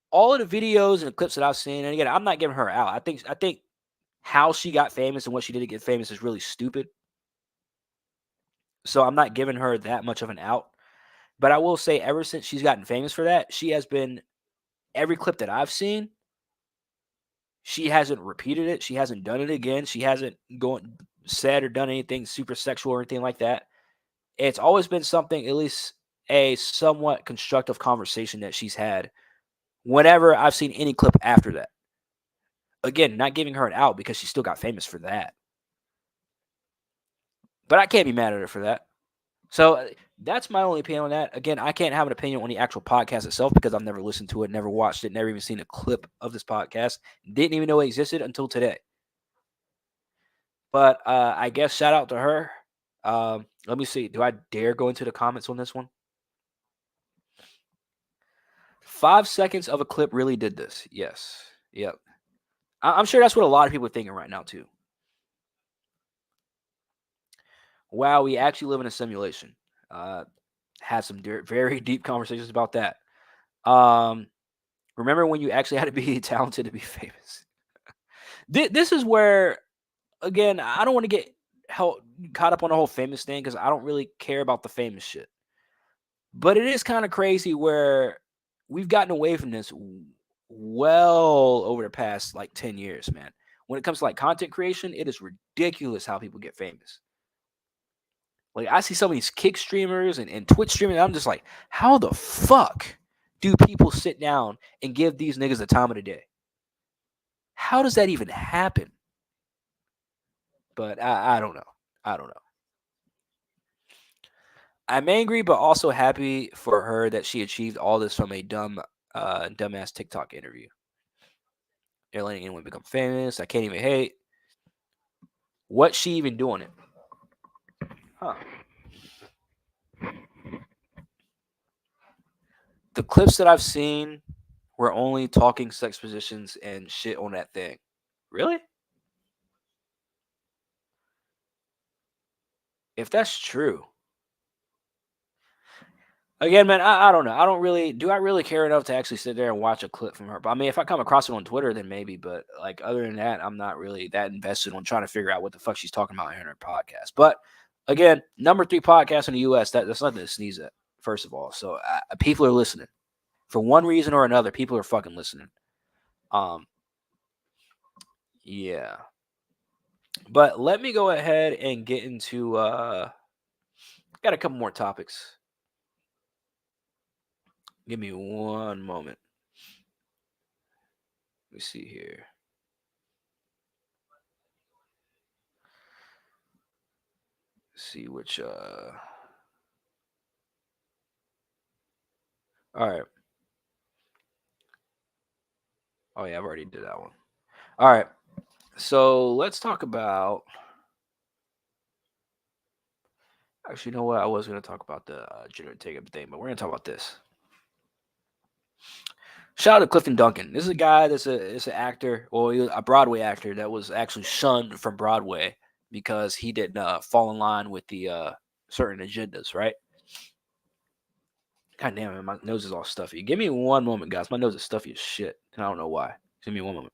all of the videos and the clips that I've seen, and again, I'm not giving her out. I think how she got famous and what she did to get famous is really stupid. So I'm not giving her that much of an out. But I will say, ever since she's gotten famous for that, she has been, every clip that I've seen, she hasn't repeated it. She hasn't done it again. She hasn't said or done anything super sexual or anything like that. It's always been something, at least a somewhat constructive conversation that she's had whenever I've seen any clip after that. Again, not giving her an out because she still got famous for that. But I can't be mad at her for that. So that's my only opinion on that. Again, I can't have an opinion on the actual podcast itself because I've never listened to it, never watched it, never even seen a clip of this podcast. Didn't even know it existed until today. But I guess shout out to her. Let me see. Do I dare go into the comments on this one? 5 seconds of a clip really did this. Yes. Yep. I'm sure that's what a lot of people are thinking right now, too. Wow, we actually live in a simulation. Had some very deep conversations about that. Remember when you actually had to be talented to be famous? This is where, again, I don't want to get caught up on the whole famous thing because I don't really care about the famous shit. But it is kind of crazy where we've gotten away from this well over the past like 10 years, man. When it comes to like content creation, it is ridiculous how people get famous. Like I see some of these kick streamers and Twitch streamers, I'm just like, how the fuck do people sit down and give these niggas the time of the day? How does that even happen? But I don't know. I don't know. I'm angry, but also happy for her that she achieved all this from a dumbass TikTok interview. They're letting anyone become famous. I can't even hate. What's she even doing it? Huh. The clips that I've seen were only talking sex positions and shit on that thing. Really? If that's true. Again, man, I don't know. I really care enough to actually sit there and watch a clip from her? But I mean, if I come across it on Twitter, then maybe. But like other than that, I'm not really that invested on trying to figure out what the fuck she's talking about in her podcast. But again, number 3 podcast in the U.S. That's nothing to sneeze at, first of all. So people are listening. For one reason or another, people are fucking listening. Yeah. But let me go ahead and get into got a couple more topics. Give me one moment. Let me see here. See which all right. Oh yeah, I've already did that one. All right. So let's talk about. Actually, you know what? I was going to talk about the gender take-up thing, but we're going to talk about this. Shout out to Clifton Duncan. This is a guy that's an actor, or a Broadway actor that was actually shunned from Broadway because he didn't fall in line with the certain agendas, right? God damn it, my nose is all stuffy. Give me one moment, guys. My nose is stuffy as shit, and I don't know why. Give me one moment.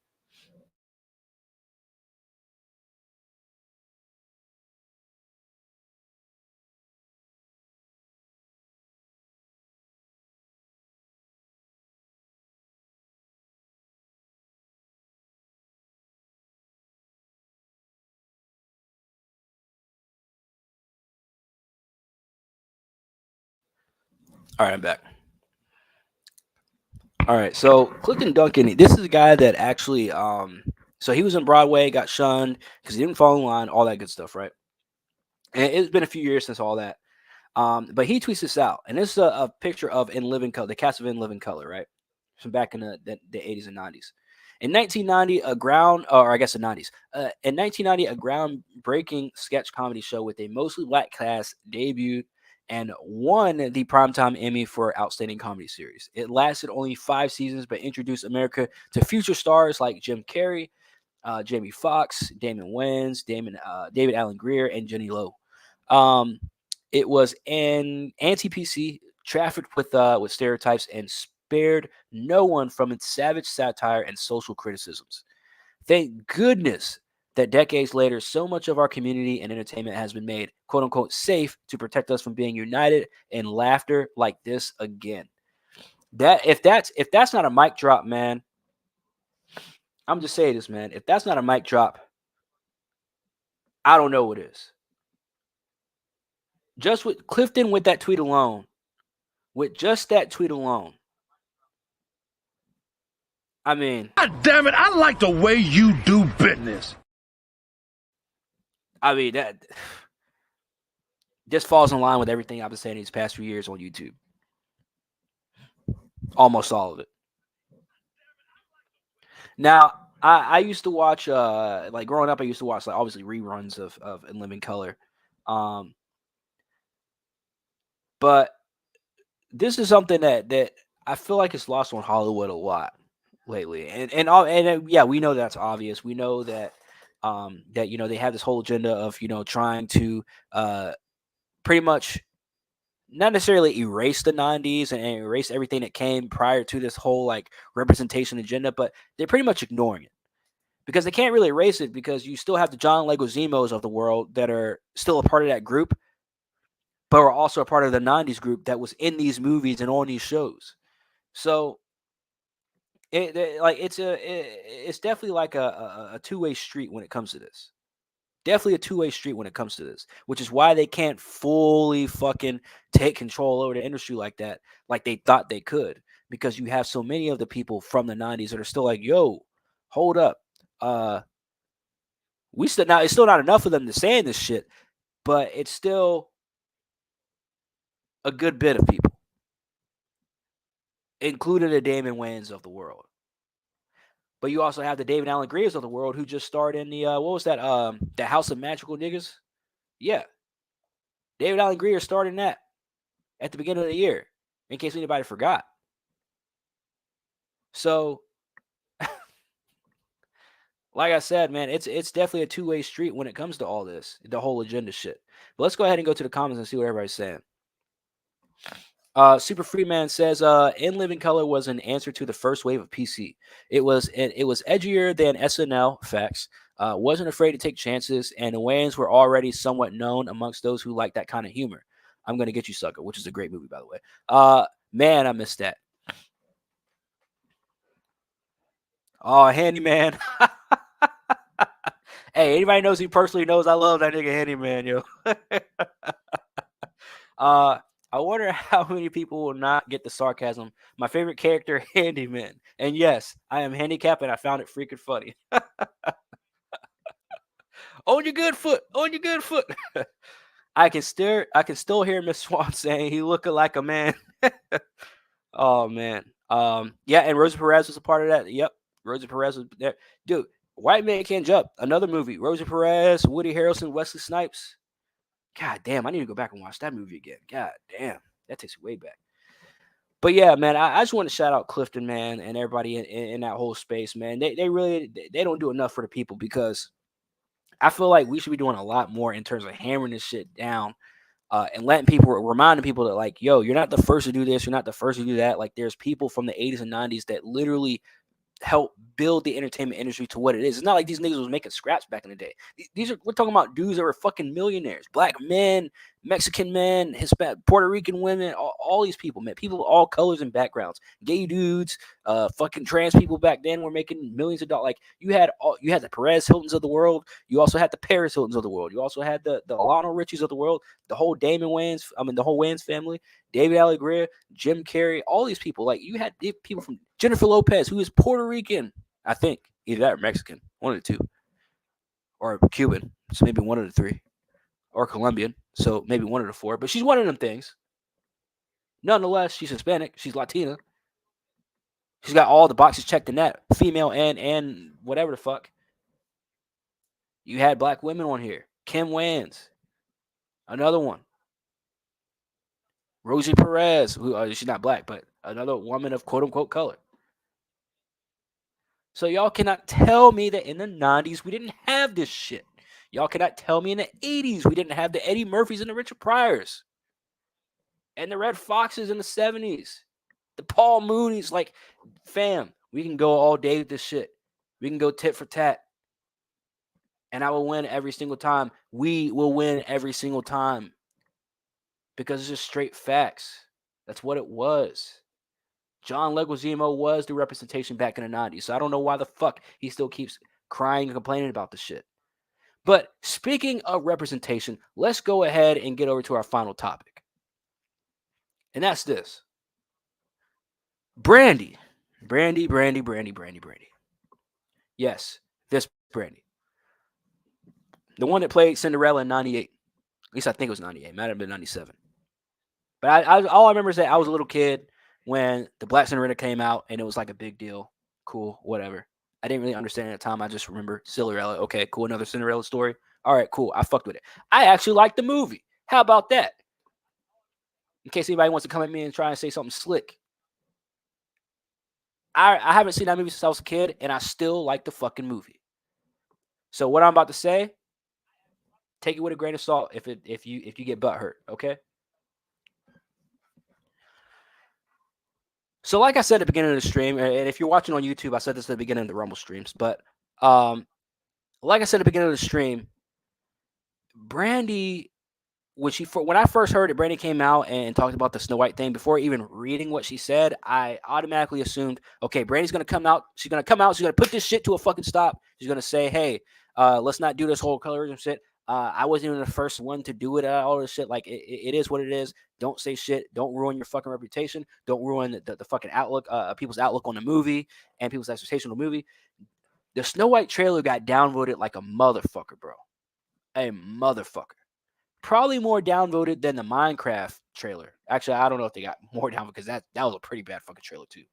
All right, I'm back. All right, so Clifton Duncan, this is a guy that actually, so he was in Broadway, got shunned because he didn't fall in line, all that good stuff, right? And it's been a few years since all that. But he tweets this out, and this is a picture of In Living Color, the cast of In Living Color, right? From back in the 80s and 90s. In 1990, in 1990, a groundbreaking sketch comedy show with a mostly black cast debuted and won the Primetime Emmy for Outstanding Comedy Series. It lasted only 5 seasons, but introduced America to future stars like Jim Carrey, Jamie Foxx, Damon Wayans, David Allen Greer, and Jenny Lowe. It was an anti-PC, trafficked with stereotypes, and spared no one from its savage satire and social criticisms. Thank goodness that decades later, so much of our community and entertainment has been made, quote unquote, safe to protect us from being united in laughter like this again. If that's not a mic drop, man, I'm just saying this, man. If that's not a mic drop, I don't know what is. Just with Clifton, with that tweet alone, with just that tweet alone, I mean, God damn it, I like the way you do business. I mean, that just falls in line with everything I've been saying these past few years on YouTube. Almost all of it. Now, I used to watch, like growing up, I used to watch, like, obviously reruns of In Living Color. But this is something that I feel like it's lost on Hollywood a lot lately. And yeah, we know that's obvious. We know that that they have this whole agenda of trying to pretty much not necessarily erase the 90s and erase everything that came prior to this whole like representation agenda, but they're pretty much ignoring it because they can't really erase it because you still have the John Leguizamos of the world that are still a part of that group, but are also a part of the 90s group that was in these movies and on these shows. So it's definitely like a two-way street when it comes to this. Definitely a two-way street when it comes to this, which is why they can't fully fucking take control over the industry like that, like they thought they could, because you have so many of the people from the 90s that are still like, yo, hold up. It's still not enough of them to saying this shit, but it's still a good bit of people, including the Damon Wayans of the world. But you also have the David Allen Greers of the world who just starred in the what was that? The House of Magical Niggas. Yeah, David Allen Greer starred in that at the beginning of the year, in case anybody forgot. So, like I said, man, it's definitely a two-way street when it comes to all this, the whole agenda shit. But let's go ahead and go to the comments and see what everybody's saying. Super Freeman says, In Living Color was an answer to the first wave of PC. It was edgier than SNL, facts. Wasn't afraid to take chances, and the Wayans were already somewhat known amongst those who like that kind of humor. I'm Gonna Get You, Sucker, which is a great movie, by the way. Man, I missed that. Oh, Handyman. Hey, anybody knows me personally knows I love that nigga Handyman, yo. I wonder how many people will not get the sarcasm. My favorite character, Handyman. And yes, I am handicapped and I found it freaking funny. On your good foot. On your good foot. I can still hear Miss Swan saying he looking like a man. Oh man. Yeah, and Rosie Perez was a part of that. Yep. Rosie Perez was there. Dude, White Man Can't Jump, another movie. Rosie Perez, Woody Harrelson, Wesley Snipes. God damn, I need to go back and watch that movie again. God damn, that takes me way back. But yeah, man, I just want to shout out Clifton, man, and everybody in that whole space, man. They really don't do enough for the people, because I feel like we should be doing a lot more in terms of hammering this shit down and letting people, reminding people that, like, yo, you're not the first to do this, you're not the first to do that. Like, there's people from the 80s and 90s that literally help build the entertainment industry to what it is. It's not like these niggas was making scraps back in the day. We're talking about dudes that were fucking millionaires, black men, Mexican men, Hispanic, Puerto Rican women, all these people, man, people of all colors and backgrounds, gay dudes, fucking trans people back then were making millions of dollars. Like, you had the Perez Hiltons of the world. You also had the Paris Hiltons of the world. You also had the Lionel Richies of the world, the whole Damon Wayans, the whole Wayans family, David Allen Greer, Jim Carrey, all these people. Like, you had people from Jennifer Lopez, who is Puerto Rican, I think, either that or Mexican, one of the two, or Cuban. So maybe one of the three, or Colombian. So maybe one of the four, but she's one of them things. Nonetheless, she's Hispanic. She's Latina. She's got all the boxes checked in that, female and whatever the fuck. You had black women on here. Kim Wans, another one. Rosie Perez, who she's not black, but another woman of quote unquote color. So y'all cannot tell me that in the 90s we didn't have this shit. Y'all cannot tell me in the 80s we didn't have the Eddie Murphys and the Richard Pryors. And the Red Foxes in the 70s. The Paul Moonies. Like, fam, we can go all day with this shit. We can go tit for tat. And I will win every single time. We will win every single time. Because it's just straight facts. That's what it was. John Leguizamo was the representation back in the 90s. So I don't know why the fuck he still keeps crying and complaining about the shit. But speaking of representation, let's go ahead and get over to our final topic. And that's this. Brandy. Brandy. Yes, this Brandy. The one that played Cinderella in 98. At least I think it was 98. Might have been 97. But all I remember is that I was a little kid when the Black Cinderella came out, and it was like a big deal. Cool, whatever. I didn't really understand at the time. I just remember Cinderella. Okay, cool, another Cinderella story. All right, cool. I fucked with it. I actually liked the movie. How about that? In case anybody wants to come at me and try and say something slick. I haven't seen that movie since I was a kid, and I still like the fucking movie. So what I'm about to say, take it with a grain of salt if you get butt hurt, okay? So like I said at the beginning of the stream, and if you're watching on YouTube, I said this at the beginning of the Rumble streams, but like I said at the beginning of the stream, Brandy, when I first heard it, Brandy came out and talked about the Snow White thing. Before even reading what she said, I automatically assumed, okay, Brandy's gonna come out. She's gonna put this shit to a fucking stop. She's gonna say, hey, let's not do this whole colorism shit. I wasn't even the first one to do it. All this shit, like it is what it is. Don't say shit. Don't ruin your fucking reputation. Don't ruin the fucking outlook, people's outlook on the movie and people's expectation on the movie. The Snow White trailer got downvoted like a motherfucker, bro. A motherfucker. Probably more downvoted than the Minecraft trailer. Actually, I don't know if they got more down because that was a pretty bad fucking trailer too.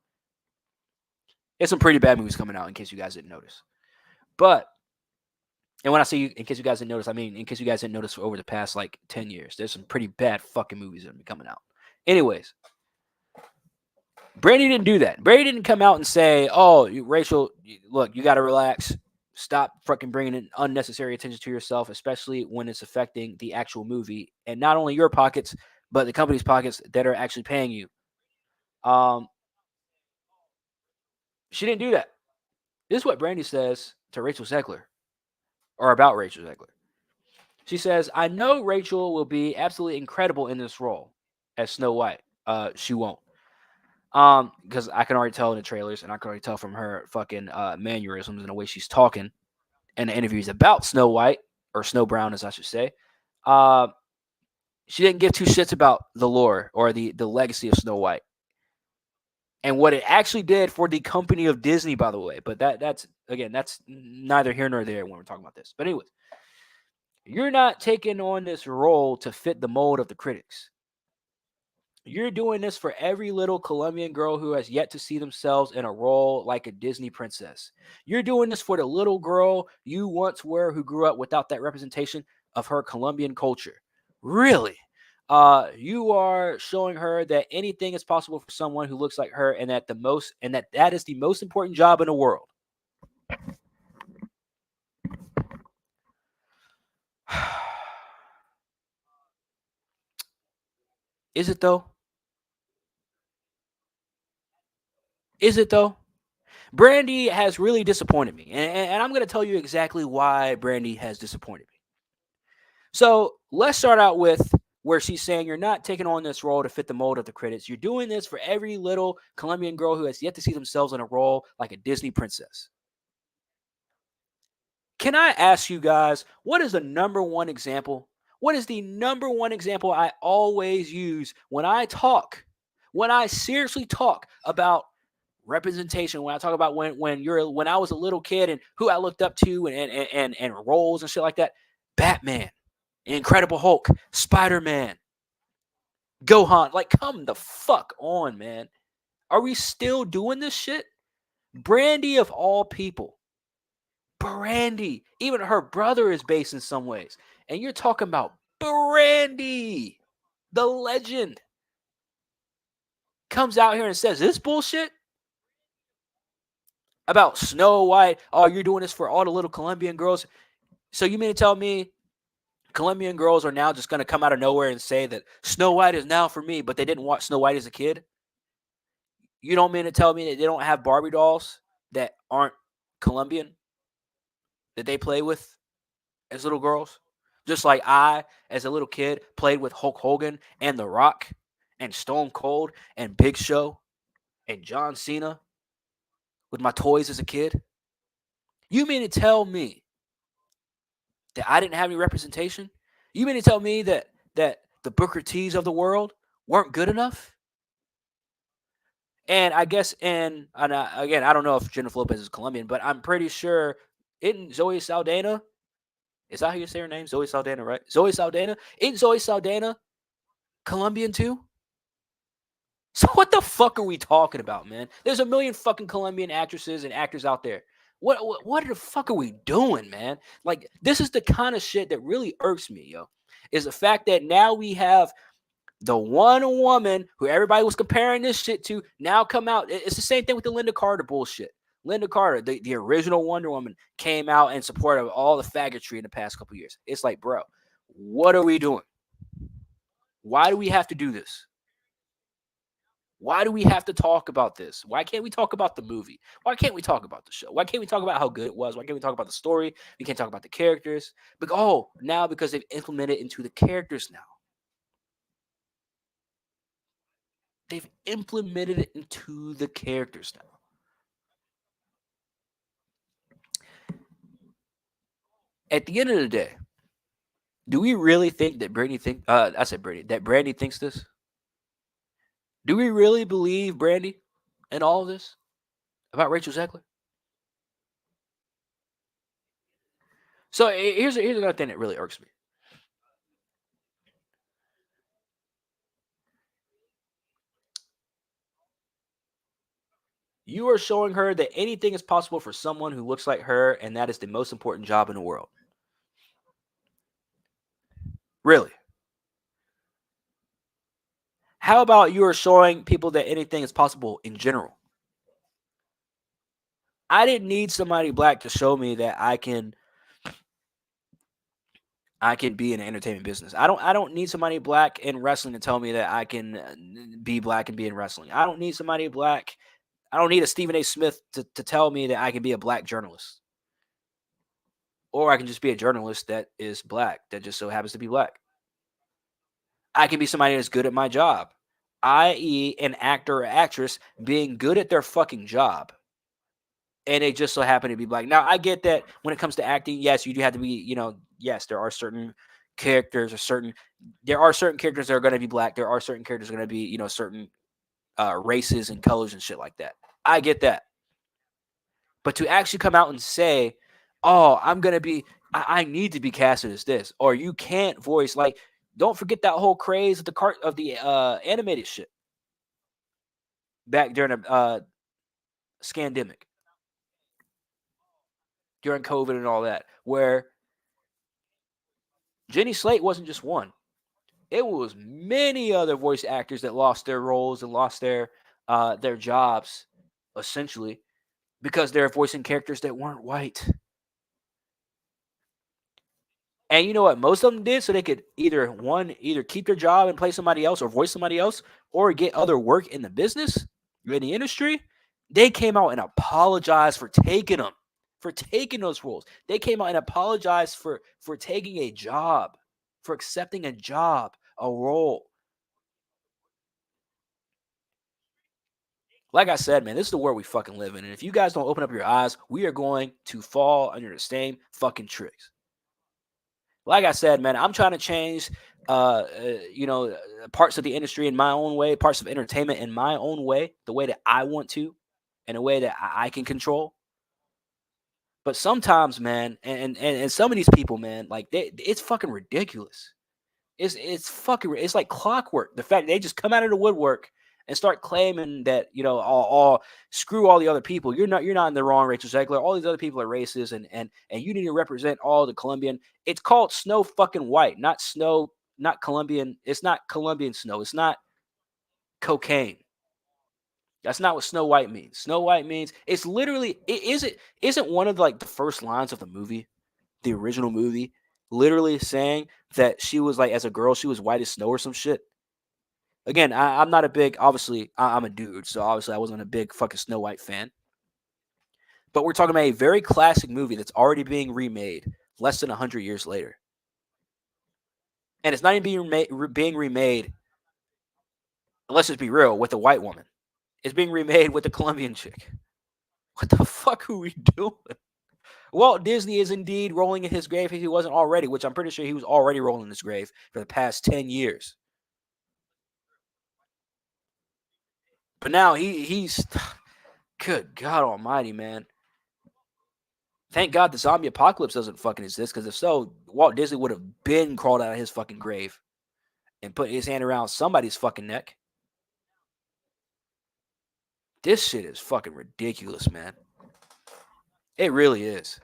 There's some pretty bad movies coming out in case you guys didn't notice. But, and when I say in case you guys didn't notice, I mean in case you guys didn't notice over the past like 10 years. There's some pretty bad fucking movies that are coming out. Anyways, Brandy didn't do that. Brandy didn't come out and say, oh, Rachel, look, you got to relax. Stop fucking bringing in unnecessary attention to yourself, especially when it's affecting the actual movie and not only your pockets, but the company's pockets that are actually paying you. She didn't do that. This is what Brandy says to Rachel Zegler, or about Rachel Zegler. She says, I know Rachel will be absolutely incredible in this role as Snow White. She won't. Because I can already tell in the trailers, and I can already tell from her fucking mannerisms and the way she's talking in the interviews about Snow White, or Snow Brown, as I should say. She didn't give two shits about the lore or the legacy of Snow White and what it actually did for the company of Disney, by the way. But that's neither here nor there when we're talking about this. But anyways, you're not taking on this role to fit the mold of the critics. You're doing this for every little Colombian girl who has yet to see themselves in a role like a Disney princess. You're doing this for the little girl you once were who grew up without that representation of her Colombian culture. Really? You are showing her that anything is possible for someone who looks like her, and that that is the most important job in the world. Is it though? Is it though? Brandy has really disappointed me. And I'm going to tell you exactly why Brandy has disappointed me. So let's start out with where she's saying you're not taking on this role to fit the mold of the critics. You're doing this for every little Colombian girl who has yet to see themselves in a role like a Disney princess. Can I ask you guys, what is the number one example? What is the number one example I always use when I seriously talk about representation, when I talk about when I was a little kid and who I looked up to and roles and shit like that? Batman. Incredible Hulk, Spider-Man, Gohan. Like, come the fuck on, man. Are we still doing this shit? Brandy of all people. Brandy. Even her brother is based in some ways. And you're talking about Brandy, the legend, comes out here and says this bullshit about Snow White. Oh, you're doing this for all the little Colombian girls. So you mean to tell me Colombian girls are now just going to come out of nowhere and say that Snow White is now for me, but they didn't watch Snow White as a kid? You don't mean to tell me that they don't have Barbie dolls that aren't Colombian that they play with as little girls? Just like I, as a little kid, played with Hulk Hogan and The Rock and Stone Cold and Big Show and John Cena with my toys as a kid. You mean to tell me that I didn't have any representation? You mean to tell me that the Booker T's of the world weren't good enough? And I guess, again, I don't know if Jennifer Lopez is Colombian, but I'm pretty sure isn't Zoe Saldana? Is that how you say her name? Zoe Saldana, right? Zoe Saldana? Isn't Zoe Saldana Colombian too? So what the fuck are we talking about, man? There's a million fucking Colombian actresses and actors out there. What the fuck are we doing, man? Like, this is the kind of shit that really irks me, yo. Is the fact that now we have the one woman who everybody was comparing this shit to now come out. It's the same thing with the Linda Carter bullshit. Linda Carter, the original Wonder Woman, came out in support of all the faggotry in the past couple years. It's like, bro, what are we doing? Why do we have to do this? Why do we have to talk about this? Why can't we talk about the movie? Why can't we talk about the show? Why can't we talk about how good it was? Why can't we talk about the story? We can't talk about the characters. But now because they've implemented it into the characters now. They've implemented it into the characters now. At the end of the day, do we really think that Brandy thinks this? Do we really believe Brandy and all of this about Rachel Zegler? So here's another thing that really irks me. You are showing her that anything is possible for someone who looks like her, and that is the most important job in the world. Really? How about you are showing people that anything is possible in general? I didn't need somebody black to show me that I can be in the entertainment business. I don't need somebody black in wrestling to tell me that I can be black and be in wrestling. I don't need somebody black. I don't need a Stephen A. Smith to tell me that I can be a black journalist. Or I can just be a journalist that is black, that just so happens to be black. I can be somebody that's good at my job, i.e. an actor or actress being good at their fucking job. And they just so happen to be black. Now, I get that when it comes to acting, yes, you do have to be, yes, there are certain characters there are certain characters that are going to be black. There are certain characters that are going to be, certain races and colors and shit like that. I get that. But to actually come out and say, oh, I need to be casted as this, or you can't voice, like, don't forget that whole craze of the animated shit back during a scandemic, during COVID and all that, where Jenny Slate wasn't just one. It was many other voice actors that lost their roles and lost their jobs, essentially, because they're voicing characters that weren't white. And you know what most of them did? So they could either keep their job and play somebody else or voice somebody else or get other work in the business, in the industry. They came out and apologized for taking them, for taking those roles. They came out and apologized for taking a job, for accepting a job, a role. Like I said, man, this is the world we fucking live in. And if you guys don't open up your eyes, we are going to fall under the same fucking tricks. Like I said, man, I'm trying to change, parts of the industry in my own way, parts of entertainment in my own way, the way that I want to, in a way that I can control. But sometimes, man, and some of these people, man, like it's fucking ridiculous. It's like clockwork. The fact they just come out of the woodwork and start claiming that all screw all the other people. You're not in the wrong, Rachel Zegler. All these other people are racist, and you need to represent all the Colombian. It's called snow fucking white, not snow, not Colombian. It's not Colombian snow. It's not cocaine. That's not what Snow White means. Snow White means it's literally isn't one of the first lines of the movie, the original movie, literally saying that she was like as a girl she was white as snow or some shit. Again, I'm not a big obviously I'm a dude, so obviously I wasn't a big fucking Snow White fan. But we're talking about a very classic movie that's already being remade less than 100 years later, and it's not even being remade. Let's just be real with a white woman. It's being remade with a Colombian chick. What the fuck are we doing? Walt Disney is indeed rolling in his grave if he wasn't already, which I'm pretty sure he was already rolling in his grave for the past 10 years. But now he's good God almighty, man. Thank God the zombie apocalypse doesn't fucking exist, because if so, Walt Disney would have been crawled out of his fucking grave and put his hand around somebody's fucking neck. This shit is fucking ridiculous, man. It really is.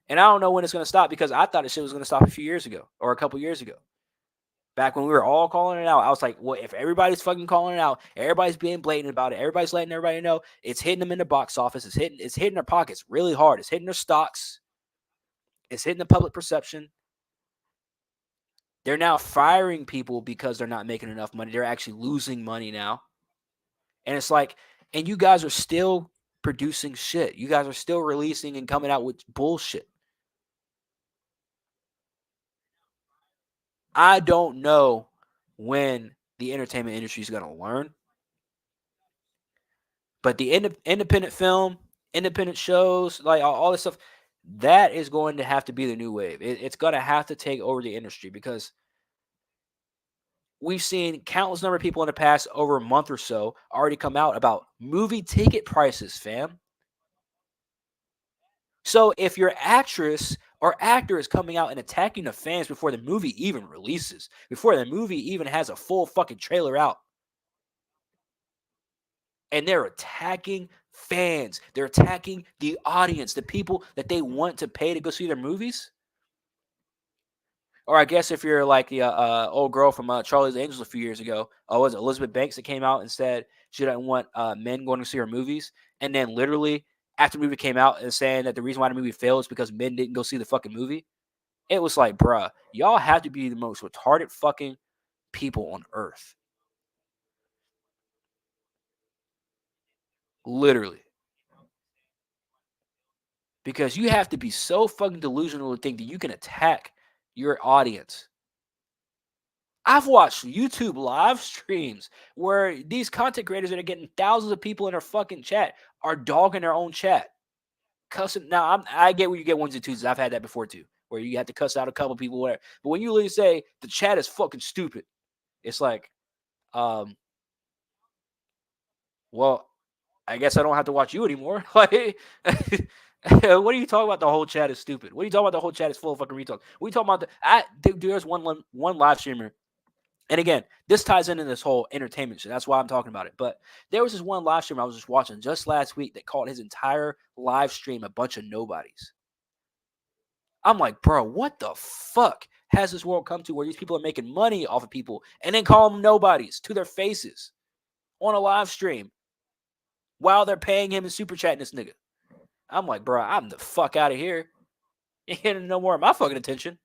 And I don't know when it's going to stop, because I thought this shit was going to stop a few years ago or a couple years ago. Back when we were all calling it out, I was like, well, if everybody's fucking calling it out, everybody's being blatant about it, everybody's letting everybody know, it's hitting them in the box office, it's hitting their pockets really hard, it's hitting their stocks, it's hitting the public perception. They're now firing people because they're not making enough money. They're actually losing money now. And it's like, and you guys are still producing shit. You guys are still releasing and coming out with bullshit. I don't know when the entertainment industry is going to learn. But the independent film, independent shows, like all this stuff, that is going to have to be the new wave. It's going to have to take over the industry, because we've seen countless number of people in the past over a month or so already come out about movie ticket prices, fam. So if your actress or actor is coming out and attacking the fans before the movie even releases, before the movie even has a full fucking trailer out, and they're attacking fans, they're attacking the audience, the people that they want to pay to go see their movies. Or I guess if you're like the old girl from Charlie's Angels a few years ago, was it Elizabeth Banks that came out and said she didn't want men going to see her movies, and then literally after the movie came out and saying that the reason why the movie failed is because men didn't go see the fucking movie. It was like, bruh, y'all have to be the most retarded fucking people on earth. Literally. Because you have to be so fucking delusional to think that you can attack your audience. I've watched YouTube live streams where these content creators that are getting thousands of people in their fucking chat are dogging their own chat. Cussing. Now, I get where you get ones and twos. I've had that before too, where you have to cuss out a couple people, whatever. But when you literally say the chat is fucking stupid, it's like, well, I guess I don't have to watch you anymore. Like, what are you talking about? The whole chat is stupid. What are you talking about? The whole chat is full of fucking retards. What are you talking about? There's one live streamer. And again, this ties into this whole entertainment shit. That's why I'm talking about it. But there was this one live stream I was just watching just last week that called his entire live stream a bunch of nobodies. I'm like, bro, what the fuck has this world come to where these people are making money off of people and then call them nobodies to their faces on a live stream while they're paying him and super chatting this nigga? I'm like, bro, I'm the fuck out of here. You ain't getting no more of my fucking attention.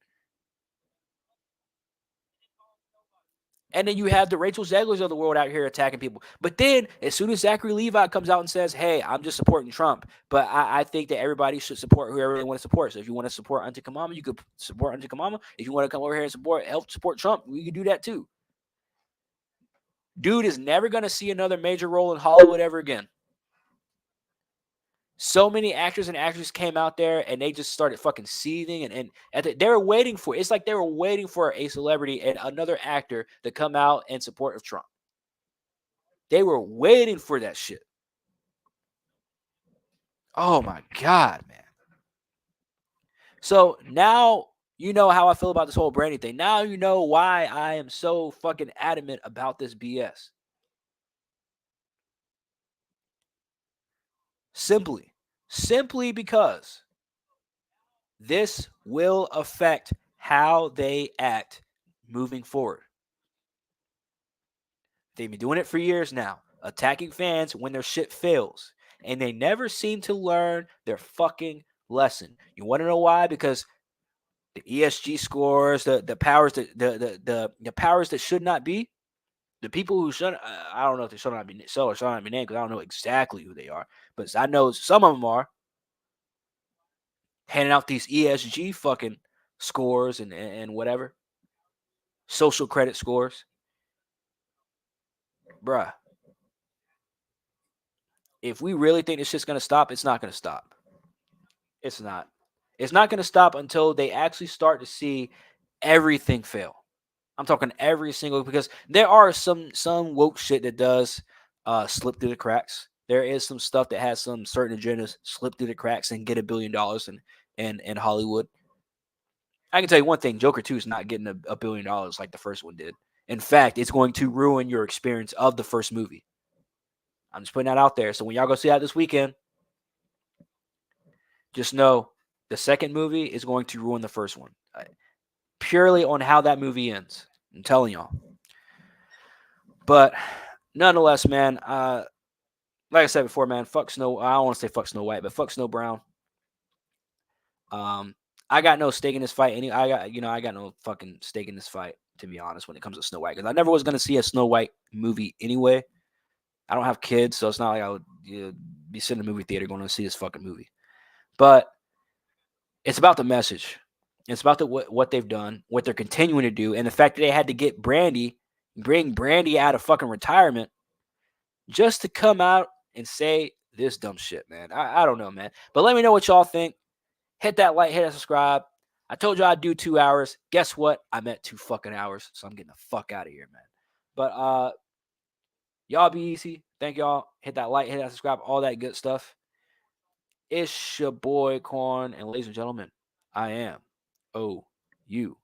And then you have the Rachel Zeglers of the world out here attacking people. But then, as soon as Zachary Levi comes out and says, hey, I'm just supporting Trump, but I think that everybody should support whoever they want to support. So if you want to support Auntie Kamama, you could support Auntie Kamama. If you want to come over here and help support Trump, we can do that too. Dude is never going to see another major role in Hollywood ever again. So many actors and actresses came out there and they just started fucking seething and they were waiting for it. It's like they were waiting for a celebrity and another actor to come out in support of Trump. They were waiting for that shit. Oh my God, man. So now you know how I feel about this whole Brandy thing. Now you know why I am so fucking adamant about this BS. Simply because this will affect how they act moving forward. They've been doing it for years now, attacking fans when their shit fails, and they never seem to learn their fucking lesson. You want to know why? Because the ESG scores, the powers that the powers that should not be, the people who should, I don't know if they should not be so or should not be named because I don't know exactly who they are, but I know some of them are handing out these ESG fucking scores and whatever, social credit scores. Bruh, if we really think this shit's going to stop, it's not going to stop. It's not. It's not going to stop until they actually start to see everything fail. I'm talking every single, because there are some woke shit that does slip through the cracks. There is some stuff that has some certain agendas slip through the cracks and get $1 billion in Hollywood. I can tell you one thing: Joker 2 is not getting $1 billion like the first one did. In fact, it's going to ruin your experience of the first movie. I'm just putting that out there. So when y'all go see that this weekend, just know the second movie is going to ruin the first one. Purely on how that movie ends. I'm telling y'all. But nonetheless, man, like I said before, man, fuck Snow. I don't want to say fuck Snow White, but fuck Snow Brown. I got no stake in this fight. I got no fucking stake in this fight, to be honest, when it comes to Snow White, because I never was gonna see a Snow White movie anyway. I don't have kids, so it's not like I would be sitting in a movie theater going to see this fucking movie. But it's about the message. It's about what they've done, what they're continuing to do, and the fact that they had to bring Brandy out of fucking retirement just to come out and say this dumb shit, man. I don't know, man. But let me know what y'all think. Hit that like, hit that subscribe. I told you I'd do 2 hours. Guess what? I'm at 2 fucking hours, so I'm getting the fuck out of here, man. But y'all be easy. Thank y'all. Hit that like, hit that subscribe, all that good stuff. It's your boy Corn, and ladies and gentlemen, I am OU.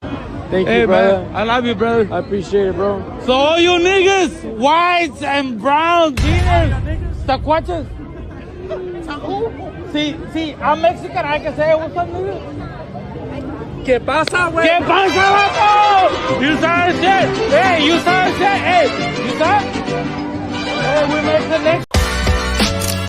Thank you, brother. Man, I love you, brother. I appreciate it, bro. So all you niggas, whites and browns, tacuaches. See, I'm Mexican. I can say what's up, nigga. ¿Qué pasa, güey? ¿Qué pasa, vato? You saw shit. Hey, you saw shit. Hey, you saw? Hey, we make the next.